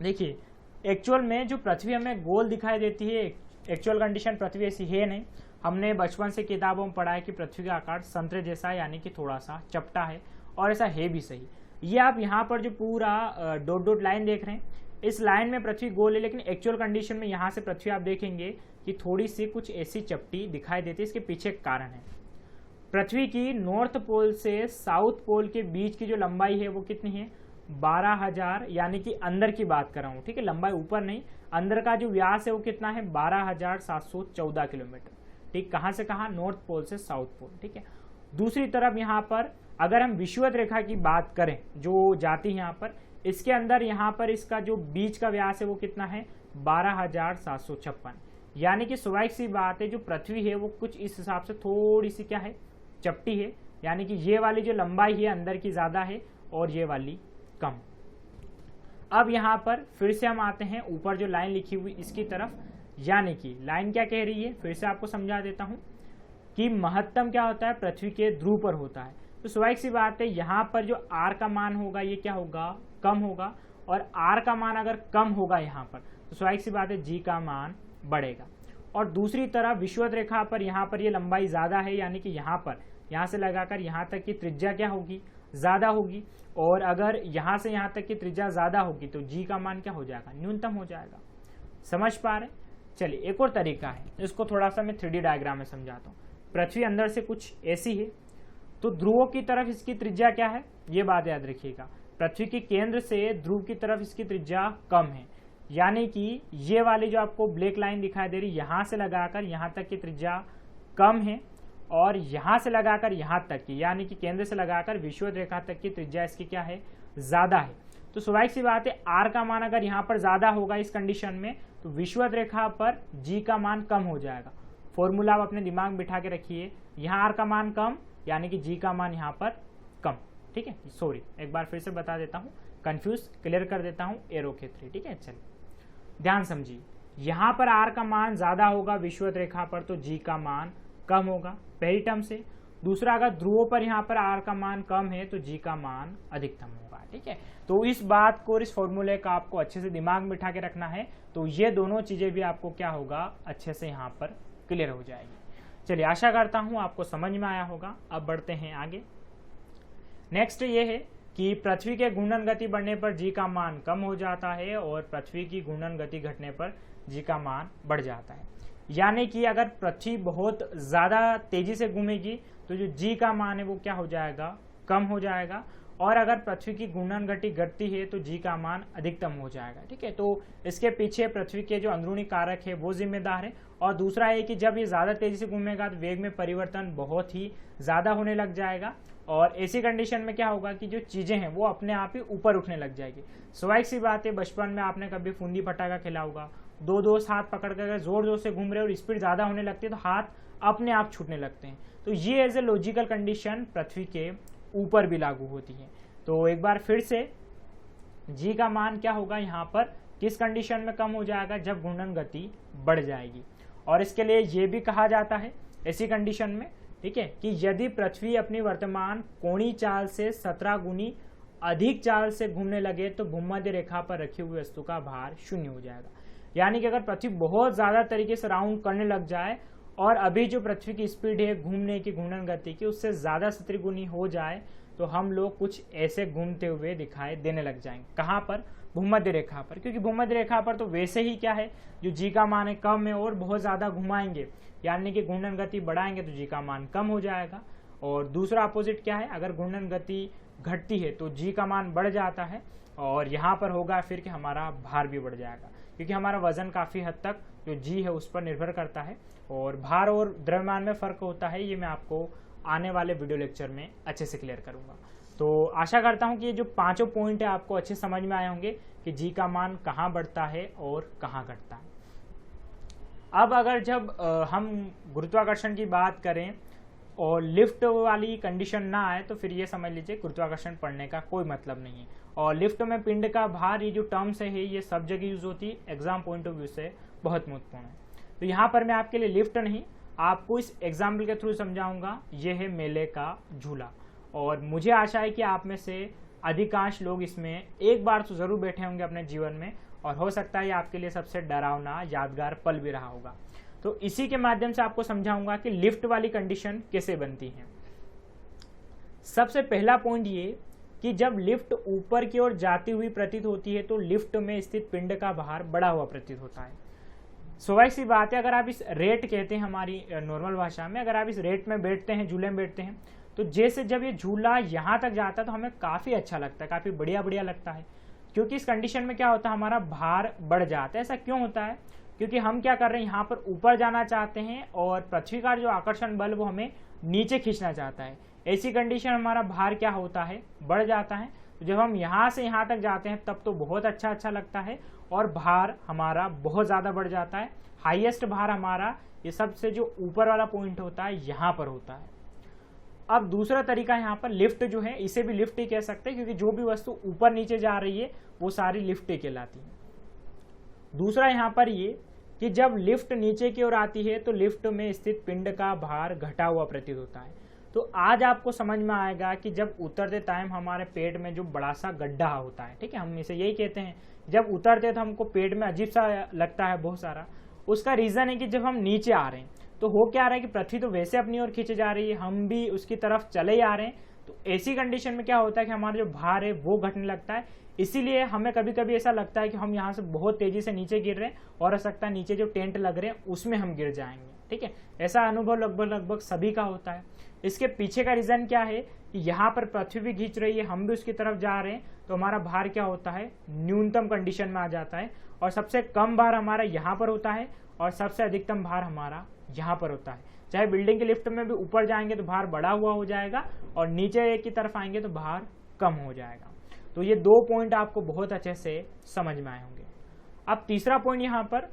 देखिए, एक्चुअल में जो पृथ्वी हमें गोल दिखाई देती है, एक्चुअल कंडीशन पृथ्वी ऐसी है नहीं। हमने बचपन से किताबों में पढ़ा है कि पृथ्वी का आकार संतरे जैसा, यानी कि थोड़ा सा चपटा है, और ऐसा है भी सही। ये आप यहाँ पर जो पूरा डॉट डॉट लाइन देख रहे हैं, इस लाइन में पृथ्वी गोल है, लेकिन एक्चुअल कंडीशन में यहाँ से पृथ्वी आप देखेंगे कि थोड़ी सी कुछ ऐसी चपटी दिखाई देती है। इसके पीछे एक कारण है, पृथ्वी की नॉर्थ पोल से साउथ पोल के बीच की जो लंबाई है वो कितनी है, 12,000, यानी कि अंदर की बात कर रहा हूँ। ठीक है, लंबाई ऊपर नहीं, अंदर का जो व्यास है वो कितना है, 12,714 किलोमीटर। ठीक, कहाँ से कहाँ, नॉर्थ पोल से साउथ पोल। ठीक है, दूसरी तरफ यहाँ पर अगर हम विषुवत रेखा की बात करें जो जाती है यहाँ पर, इसके अंदर यहाँ पर इसका जो बीच का व्यास है वो कितना है, 12,756, यानी कि स्वाभाविक सी बात है जो पृथ्वी है वो कुछ इस हिसाब से थोड़ी सी क्या है, चपटी है, यानी कि ये वाली जो लंबाई है अंदर की ज़्यादा है और ये वाली कम। अब यहाँ पर फिर से हम आते हैं ऊपर जो लाइन लिखी हुई इसकी तरफ, यानी कि लाइन क्या कह रही है, फिर से आपको समझा देता हूँ कि महत्तम क्या होता है, पृथ्वी के ध्रुव पर होता है। तो स्वाभाविक सी बात है यहाँ पर जो आर का मान होगा ये क्या होगा, कम होगा, और आर का मान अगर कम होगा यहाँ पर तो स्वाभाविक सी बात है जी का मान बढ़ेगा। और दूसरी तरफ विषुवत रेखा पर यहाँ पर ये लंबाई ज़्यादा है, यानी कि यहाँ पर यहाँ से लगाकर यहाँ तक की त्रिज्या क्या होगी, ज़्यादा होगी, और अगर यहाँ से यहाँ तक की त्रिज्या ज़्यादा होगी तो जी का मान क्या हो जाएगा, न्यूनतम हो जाएगा। समझ पा रहे? चलिए एक और तरीका है, इसको थोड़ा सा मैं 3D डायग्राम में समझाता हूँ। पृथ्वी अंदर से कुछ ऐसी है, तो ध्रुवों की तरफ इसकी त्रिज्या क्या है, ये बात याद रखिएगा। पृथ्वी के केंद्र से ध्रुव की तरफ इसकी त्रिज्या कम है, यानी कि ये वाली जो आपको ब्लैक लाइन दिखाई दे रही, यहाँ से लगाकर यहाँ तक की त्रिज्या कम है, और यहाँ से लगाकर यहाँ तक की, यानी कि केंद्र से लगाकर विषुवत रेखा तक की त्रिज्या इसकी क्या है, ज़्यादा है। तो स्वाभाविक सी बात है आर का मान अगर यहाँ पर ज़्यादा होगा इस कंडीशन में, तो विषुवत रेखा पर जी का मान कम हो जाएगा। फॉर्मूला आप अपने दिमाग में बिठा के रखिए, यहाँ आर का मान कम, यानी कि जी का मान यहाँ पर कम। ठीक है, सॉरी एक बार फिर से बता देता हूँ, कंफ्यूज क्लियर कर देता हूँ एरो के थ्रू। ठीक है, चलिए ध्यान समझिए, यहाँ पर आर का मान ज़्यादा होगा विषुवत रेखा पर, तो जी का मान कम होगा पहली टर्म से। दूसरा, अगर ध्रुवों पर यहाँ पर आर का मान कम है तो जी का मान अधिकतम होगा। ठीक है, तो इस बात को, इस फॉर्मूले का आपको अच्छे से दिमाग में बिठा के रखना है, तो ये दोनों चीज़ें भी आपको क्या होगा, अच्छे से यहाँ पर क्लियर हो जाएगी। चलिए आशा करता हूँ आपको समझ में आया होगा। अब बढ़ते हैं आगे। नेक्स्ट ये है कि पृथ्वी के घूर्णन गति बढ़ने पर जी का मान कम हो जाता है और पृथ्वी की घूर्णन गति घटने पर जी का मान बढ़ जाता है। यानी कि अगर पृथ्वी बहुत ज़्यादा तेजी से घूमेगी तो जो जी का मान है वो क्या हो जाएगा, कम हो जाएगा। और अगर पृथ्वी की घूर्णन गति घटती है तो जी का मान अधिकतम हो जाएगा। ठीक है, तो इसके पीछे पृथ्वी के जो अंदरूनी कारक है वो जिम्मेदार है। और दूसरा है कि जब ये ज़्यादा तेजी से घूमेगा तो वेग में परिवर्तन बहुत ही ज़्यादा होने लग जाएगा, और ऐसी कंडीशन में क्या होगा कि जो चीज़ें हैं वो अपने आप ही ऊपर उठने लग जाएगी। स्वाभाविक सी बात है, बचपन में आपने कभी फूंदी पटाखा खेला होगा, दो दोस्त हाथ पकड़ कर जोर जोर से घूम रहे और स्पीड ज़्यादा होने लगती है तो हाथ अपने आप छूटने लगते हैं। तो ये एज ए लॉजिकल कंडीशन पृथ्वी के ऊपर भी लागू होती है। तो एक बार फिर से जी का मान क्या होगा यहाँ पर, किस कंडीशन में कम हो जाएगा, जब घूर्णन गति बढ़ जाएगी। और इसके लिए ये भी कहा जाता है ऐसी कंडीशन में, ठीक है, कि यदि पृथ्वी अपनी वर्तमान कोणीय चाल से 17 गुनी अधिक चाल से घूमने लगे तो भूमध्य रेखा पर रखी हुई वस्तु का भार शून्य हो जाएगा। यानी कि अगर पृथ्वी बहुत ज़्यादा तरीके से राउंड करने लग जाए और अभी जो पृथ्वी की स्पीड है घूमने की, घूर्णन गति की, उससे ज़्यादा 17 गुनी हो जाए तो हम लोग कुछ ऐसे घूमते हुए दिखाई देने लग जाएंगे। कहाँ पर, भूमध्य रेखा पर, क्योंकि भूमध्य रेखा पर तो वैसे ही क्या है, जो जी का मान है कम है और बहुत ज़्यादा घुमाएंगे यानी कि घूर्णन गति बढ़ाएंगे तो जी का मान कम हो जाएगा। और दूसरा अपोजिट क्या है, अगर घूर्णन गति घटती है तो जी का मान बढ़ जाता है, और यहाँ पर होगा फिर कि हमारा भार भी बढ़ जाएगा, क्योंकि हमारा वजन काफ़ी हद तक जो जी है उस पर निर्भर करता है। और भार और द्रव्यमान में फ़र्क होता है, ये मैं आपको आने वाले वीडियो लेक्चर में अच्छे से क्लियर करूंगा। तो आशा करता हूं कि ये जो पांचों पॉइंट है आपको अच्छे समझ में आए होंगे कि जी का मान कहाँ बढ़ता है और कहाँ घटता है। अब अगर जब हम गुरुत्वाकर्षण की बात करें और लिफ्ट वाली कंडीशन ना आए तो फिर ये समझ लीजिए गुरुत्वाकर्षण पढ़ने का कोई मतलब नहीं है। और लिफ्ट में पिंड का भार, ये जो टर्म्स है ये सब जगह यूज होती है, एग्जाम पॉइंट ऑफ व्यू से बहुत महत्वपूर्ण है। तो यहाँ पर मैं आपके लिए लिफ्ट नहीं, आपको इस एग्जाम्पल के थ्रू समझाऊंगा। ये है मेले का झूला, और मुझे आशा है कि आप में से अधिकांश लोग इसमें एक बार तो जरूर बैठे होंगे अपने जीवन में, और हो सकता है ये आपके लिए सबसे डरावना यादगार पल भी रहा होगा। तो इसी के माध्यम से आपको समझाऊंगा कि लिफ्ट वाली कंडीशन कैसे बनती है। सबसे पहला पॉइंट ये कि जब लिफ्ट ऊपर की ओर जाती हुई प्रतीत होती है तो लिफ्ट में स्थित पिंड का भार बढ़ा हुआ प्रतीत होता है। स्वाभाविक सी बात है, अगर आप इस रेट कहते हैं हमारी नॉर्मल भाषा में, अगर आप इस रेट में बैठते हैं, झूले में बैठते हैं, तो जैसे जब ये झूला यहाँ तक जाता है तो हमें काफ़ी अच्छा लगता है, काफ़ी बढ़िया बढ़िया लगता है, क्योंकि इस कंडीशन में क्या होता है, हमारा भार बढ़ जाता है। ऐसा क्यों होता है, क्योंकि हम क्या कर रहे हैं, यहाँ पर ऊपर जाना चाहते हैं और पृथ्वी का जो आकर्षण बल वो हमें नीचे खींचना चाहता है। ऐसी कंडीशन हमारा भार क्या होता है, बढ़ जाता है। तो जब हम यहाँ से यहाँ तक जाते हैं तब तो बहुत अच्छा लगता है और भार हमारा बहुत ज़्यादा बढ़ जाता है। हाईएस्ट भार हमारा ये सबसे जो ऊपर वाला पॉइंट होता है यहाँ पर होता है। अब दूसरा तरीका यहाँ पर लिफ्ट जो है, इसे भी लिफ्ट ही कह सकते हैं, क्योंकि जो भी वस्तु ऊपर नीचे जा रही है वो सारी लिफ्ट ही कहलाती है। दूसरा यहाँ पर ये कि जब लिफ्ट नीचे की ओर आती है तो लिफ्ट में स्थित पिंड का भार घटा हुआ प्रतीत होता है। तो आज आपको समझ में आएगा कि जब उतरते टाइम हमारे पेट में जो बड़ा सा गड्ढा होता है, ठीक है, हम इसे यही कहते हैं, जब उतरते तो हमको पेट में अजीब सा लगता है बहुत सारा। उसका रीजन है कि जब हम नीचे आ रहे हैं तो हो क्या रहा है कि पृथ्वी तो वैसे अपनी ओर खींचे जा रही है, हम भी उसकी तरफ चले ही आ रहे हैं। तो ऐसी कंडीशन में क्या होता है कि हमारा जो भार है वो घटने लगता है। इसीलिए हमें कभी कभी ऐसा लगता है कि हम यहाँ से बहुत तेजी से नीचे गिर रहे हैं और हो सकता है नीचे जो टेंट लग रहे हैं उसमें हम गिर जाएंगे। ठीक है, ऐसा अनुभव लगभग सभी का होता है। इसके पीछे का रीजन क्या है कि यहाँ पर पृथ्वी भी खींच रही है, हम भी उसकी तरफ जा रहे हैं, तो हमारा भार क्या होता है, न्यूनतम कंडीशन में आ जाता है। और सबसे कम भार हमारा यहाँ पर होता है और सबसे अधिकतम भार हमारा यहाँ पर होता है। चाहे बिल्डिंग के लिफ्ट में भी ऊपर जाएंगे तो भार बढ़ा हुआ हो जाएगा और नीचे की तरफ आएंगे तो भार कम हो जाएगा। तो ये दो पॉइंट आपको बहुत अच्छे से समझ में आए होंगे। अब तीसरा पॉइंट यहाँ पर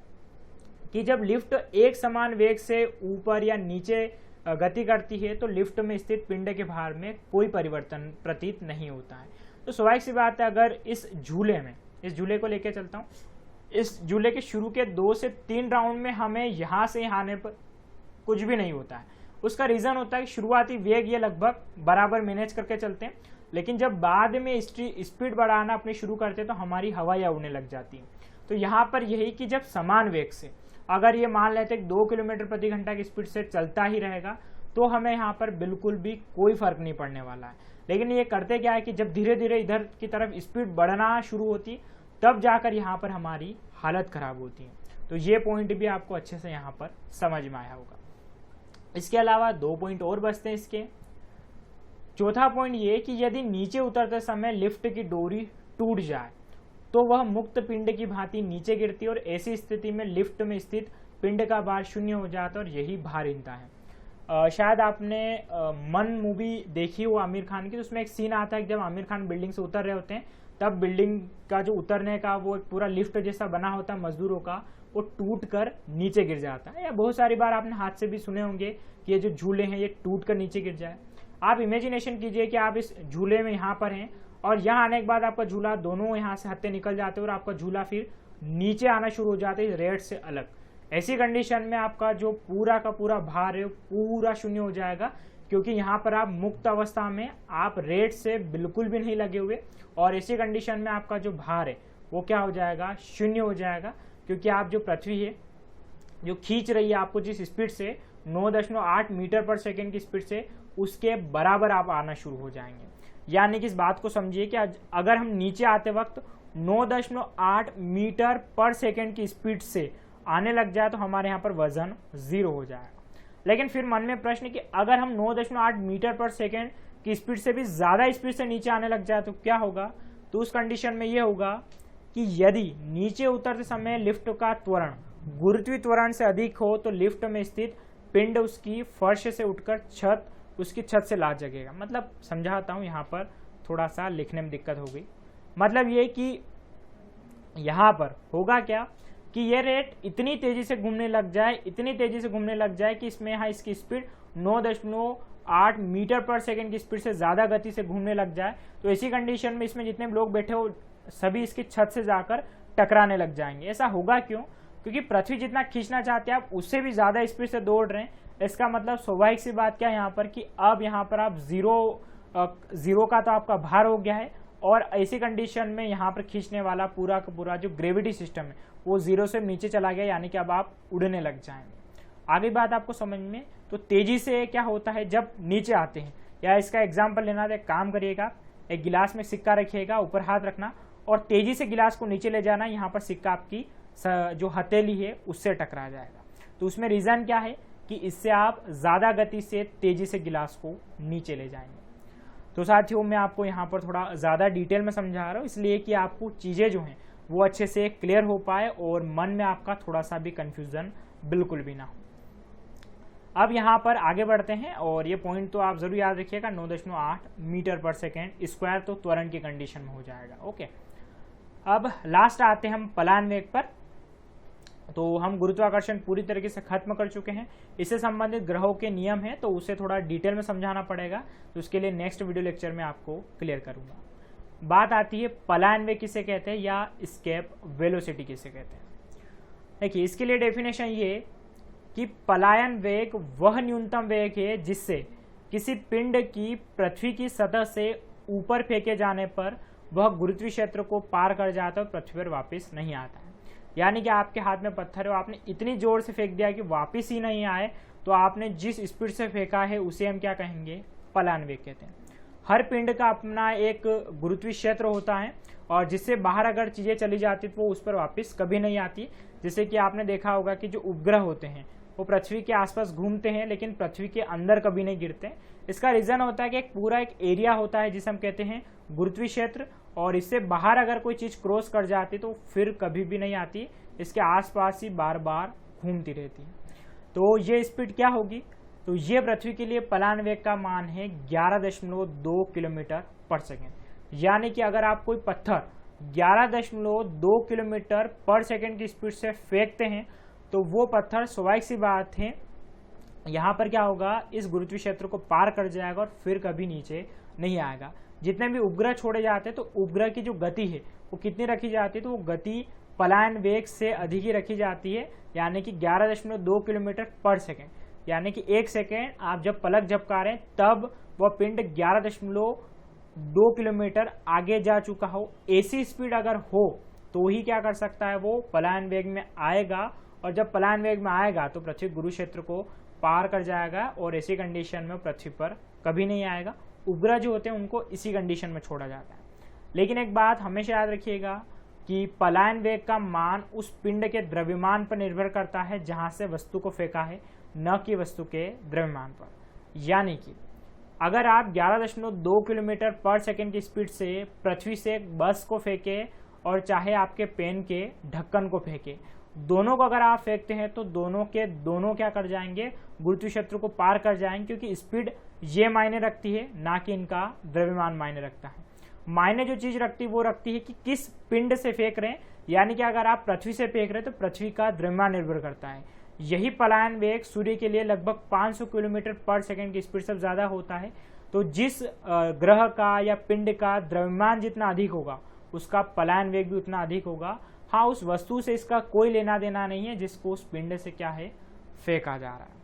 कि जब लिफ्ट एक समान वेग से ऊपर या नीचे गति करती है तो लिफ्ट में स्थित पिंड के भार में कोई परिवर्तन प्रतीत नहीं होता है। तो स्वाभाविक सी बात है, अगर इस झूले को लेकर चलता हूँ, इस झूले के शुरू के 2 से 3 राउंड में हमें यहाँ से यहाँ आने पर कुछ भी नहीं होता है। उसका रीजन होता है कि शुरुआती वेग ये लगभग बराबर मैनेज करके चलते हैं, लेकिन जब बाद में स्पीड बढ़ाना अपनी शुरू करते हैं तो हमारी हवाएं उड़ने लग जाती हैं। तो यहाँ पर यही कि जब समान वेग से, अगर ये मान लेते हैं 2 किलोमीटर प्रति घंटा की स्पीड से चलता ही रहेगा तो हमें यहाँ पर बिल्कुल भी कोई फर्क नहीं पड़ने वाला है। लेकिन ये करते क्या है कि जब धीरे धीरे इधर की तरफ स्पीड बढ़ना शुरू होती तब जाकर यहाँ पर हमारी हालत खराब होती है। तो ये पॉइंट भी आपको अच्छे से यहाँ पर समझ में आया होगा। इसके अलावा 2 पॉइंट और बचते हैं इसके। चौथा पॉइंट ये कि यदि नीचे उतरते समय लिफ्ट की डोरी टूट जाए तो वह मुक्त पिंड की भांति नीचे गिरती है और ऐसी स्थिति में लिफ्ट में स्थित पिंड का भार शून्य हो जाता है और यही भारहीनता है। शायद आपने मन मूवी देखी हो आमिर खान की, तो उसमें एक सीन आता है कि जब आमिर खान बिल्डिंग से उतर रहे होते हैं तब बिल्डिंग का जो उतरने का वो एक पूरा लिफ्ट जैसा बना होता है मजदूरों का, वो टूट कर नीचे गिर जाता है। या बहुत सारी बार आपने हाथ से भी सुने होंगे कि ये जो झूले हैं ये टूट कर नीचे गिर जाए। आप इमेजिनेशन कीजिए कि आप इस झूले में यहाँ पर हैं और यहाँ आने के बाद आपका झूला दोनों यहाँ से हत्थे निकल जाते हैं और आपका झूला फिर नीचे आना शुरू हो जाता है रेट से अलग। ऐसी कंडीशन में आपका जो पूरा का पूरा भार है पूरा शून्य हो जाएगा, क्योंकि यहाँ पर आप मुक्त अवस्था में आप रेट से बिल्कुल भी नहीं लगे हुए और ऐसी कंडीशन में आपका जो भार है वो क्या हो जाएगा, शून्य हो जाएगा। क्योंकि आप जो पृथ्वी है जो खींच रही है आपको जिस स्पीड से 9.8 मीटर पर सेकेंड की स्पीड से, उसके बराबर आप आना शुरू हो जाएंगे। यानी कि इस बात को समझिए कि अगर हम नीचे आते वक्त 9.8 मीटर पर सेकेंड की स्पीड से आने लग जाए तो हमारे यहाँ पर वजन 0 हो जाएगा। लेकिन फिर मन में प्रश्न कि अगर हम 9.8 मीटर पर सेकेंड की स्पीड से भी ज्यादा स्पीड से नीचे आने लग जाए तो क्या होगा। तो उस कंडीशन में यह होगा कि यदि नीचे उतरते समय लिफ्ट का त्वरण गुरुत्वीय त्वरण से अधिक हो तो लिफ्ट में स्थित पिंड उसकी फर्श से उठकर उसकी छत से ला जगेगा। मतलब समझाता हूं, यहाँ पर थोड़ा सा लिखने में दिक्कत हो गई। मतलब ये कि यहाँ पर होगा क्या कि ये रेट इतनी तेजी से घूमने लग जाए कि इसमें यहाँ इसकी स्पीड 9.8 मीटर पर सेकेंड की स्पीड से ज्यादा गति से घूमने लग जाए। तो ऐसी कंडीशन में इसमें जितने लोग बैठे हो सभी इसकी छत से जाकर टकराने लग जाएंगे। ऐसा होगा क्यों? क्योंकि पृथ्वी जितना खींचना चाहते हैं आप उससे भी ज्यादा स्पीड से दौड़ रहे हैं। इसका मतलब स्वाभाविक सी बात क्या है यहाँ पर कि अब यहाँ पर आप जीरो का तो आपका भार हो गया है और ऐसी कंडीशन में यहाँ पर खींचने वाला पूरा का पूरा जो ग्रेविटी सिस्टम है वो 0 से नीचे चला गया, यानी कि अब आप उड़ने लग जाएंगे। आगे बात आपको समझ में। तो तेजी से क्या होता है जब नीचे आते हैं, या इसका एग्जाम्पल लेना है, काम करिएगा, एक गिलास में सिक्का रखिएगा, ऊपर हाथ रखना और तेजी से गिलास को नीचे ले जाना। यहाँ पर सिक्का आपकी जो हथेली है उससे टकरा जाएगा। तो उसमें रीजन क्या है कि इससे आप ज्यादा गति से तेजी से गिलास को नीचे ले जाएंगे। तो साथियों मैं आपको यहाँ पर थोड़ा ज्यादा डिटेल में समझा रहा हूँ इसलिए कि आपको चीजें जो हैं वो अच्छे से क्लियर हो पाए और मन में आपका थोड़ा सा भी कंफ्यूजन बिल्कुल भी ना हो। अब यहाँ पर आगे बढ़ते हैं और ये पॉइंट तो आप जरूर याद रखिएगा, 9.8 मीटर पर सेकेंड स्क्वायर तो त्वरण की कंडीशन में हो जाएगा। ओके, अब लास्ट आते हैं हम पलायन वेग पर। तो हम गुरुत्वाकर्षण पूरी तरीके से खत्म कर चुके हैं। इससे संबंधित ग्रहों के नियम है तो उसे थोड़ा डिटेल में समझाना पड़ेगा, तो उसके लिए नेक्स्ट वीडियो लेक्चर में आपको क्लियर करूंगा। बात आती है पलायन वेग किसे कहते हैं या एस्केप वेलोसिटी किसे कहते हैं। देखिए इसके लिए डेफिनेशन ये कि पलायन वेग वह न्यूनतम वेग है जिससे किसी पिंड की पृथ्वी की सतह से ऊपर फेंके जाने पर वह गुरुत्वीय क्षेत्र को पार कर जाता है और पृथ्वी पर वापस नहीं आता है। यानी कि आपके हाथ में पत्थर है, आपने इतनी जोर से फेंक दिया कि वापस ही नहीं आए, तो आपने जिस स्पीड से फेंका है उसे हम क्या कहेंगे, पलायन वेग कहते हैं। हर पिंड का अपना एक गुरुत्वीय क्षेत्र होता है और जिससे बाहर अगर चीजें चली जाती तो वो उस पर वापस कभी नहीं आती। जैसे कि आपने देखा होगा कि जो उपग्रह होते हैं वो पृथ्वी के आसपास घूमते हैं लेकिन पृथ्वी के अंदर कभी नहीं गिरते। इसका रीजन होता है कि एक पूरा एक एरिया होता है जिसे हम कहते हैं गुरुत्वीय क्षेत्र, और इससे बाहर अगर कोई चीज क्रॉस कर जाती तो फिर कभी भी नहीं आती, इसके आसपास ही बार बार घूमती रहती है। तो ये स्पीड क्या होगी, तो ये पृथ्वी के लिए पलायन वेग का मान है 11.2 किलोमीटर पर सेकेंड। यानी कि अगर आप कोई पत्थर 11.2 किलोमीटर पर सेकेंड की स्पीड से फेंकते हैं तो वो पत्थर स्वाभाविक सी बात है यहाँ पर क्या होगा, इस गुरुत्वीय क्षेत्र को पार कर जाएगा और फिर कभी नीचे नहीं आएगा। जितने भी उपग्रह छोड़े जाते हैं तो उपग्रह की जो गति है वो कितनी रखी जाती है, तो वो गति पलायन वेग से अधिक ही रखी जाती है, यानी कि 11.2 किलोमीटर पर सेकेंड। यानी कि एक सेकेंड आप जब पलक झपका रहे हैं तब वह पिंड 11.2 किलोमीटर आगे जा चुका हो। ऐसी स्पीड अगर हो तो ही क्या कर सकता है, वो पलायन वेग में आएगा, और जब पलायन वेग में आएगा तो पृथ्वी गुरु क्षेत्र को पार कर जाएगा और ऐसी कंडीशन में पृथ्वी पर कभी नहीं आएगा। उपग्रह जो होते हैं उनको इसी कंडीशन में छोड़ा जाता है। लेकिन एक बात हमेशा याद रखिएगा कि पलायन वेग का मान उस पिंड के द्रव्यमान पर निर्भर करता है जहां से वस्तु को फेंका है, न कि वस्तु के द्रव्यमान पर। यानी कि अगर आप 11.2 किलोमीटर पर सेकंड की स्पीड से पृथ्वी से एक बस को फेंके और चाहे आपके पेन के ढक्कन को फेंके, दोनों को अगर आप फेंकते हैं तो दोनों के दोनों क्या कर जाएंगे, गुरुत्वीय क्षेत्र को पार कर जाएंगे, क्योंकि स्पीड ये मायने रखती है, ना कि इनका द्रव्यमान मायने रखता है। मायने जो चीज रखती है वो रखती है कि किस पिंड से फेंक रहे हैं, यानी कि अगर आप पृथ्वी से फेंक रहे हैं तो पृथ्वी का द्रव्यमान निर्भर करता है। यही पलायन वेग सूर्य के लिए लगभग 500 किलोमीटर पर सेकंड की स्पीड से ज्यादा होता है। तो जिस ग्रह का या पिंड का द्रव्यमान जितना अधिक होगा उसका पलायन वेग भी उतना अधिक होगा। हाँ, उस वस्तु से इसका कोई लेना देना नहीं है जिसको उस पिंड से क्या है, फेंका जा रहा है।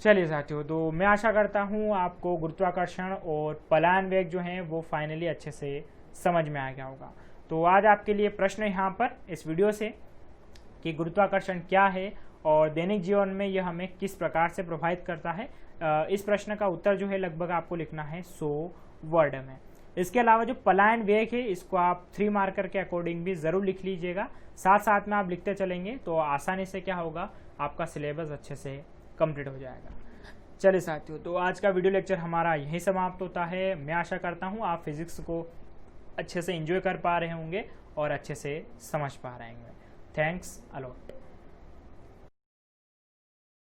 चलिए साथियों, तो मैं आशा करता हूँ आपको गुरुत्वाकर्षण और पलायन वेग जो है वो फाइनली अच्छे से समझ में आ गया होगा। तो आज आपके लिए प्रश्न यहाँ पर इस वीडियो से कि गुरुत्वाकर्षण क्या है और दैनिक जीवन में यह हमें किस प्रकार से प्रभावित करता है। इस प्रश्न का उत्तर जो है लगभग आपको लिखना है 100 वर्ड में। इसके अलावा जो पलायन वेग है इसको आप 3 मार्कर के अकॉर्डिंग भी जरूर लिख लीजिएगा। साथ साथ में आप लिखते चलेंगे तो आसानी से क्या होगा, आपका सिलेबस अच्छे से कंप्लीट हो जाएगा। चलिए साथियों, तो आज का वीडियो लेक्चर हमारा यहीं समाप्त होता है। मैं आशा करता हूँ आप फिजिक्स को अच्छे से एंजॉय कर पा रहे होंगे और अच्छे से समझ पा रहे होंगे। Thanks a lot.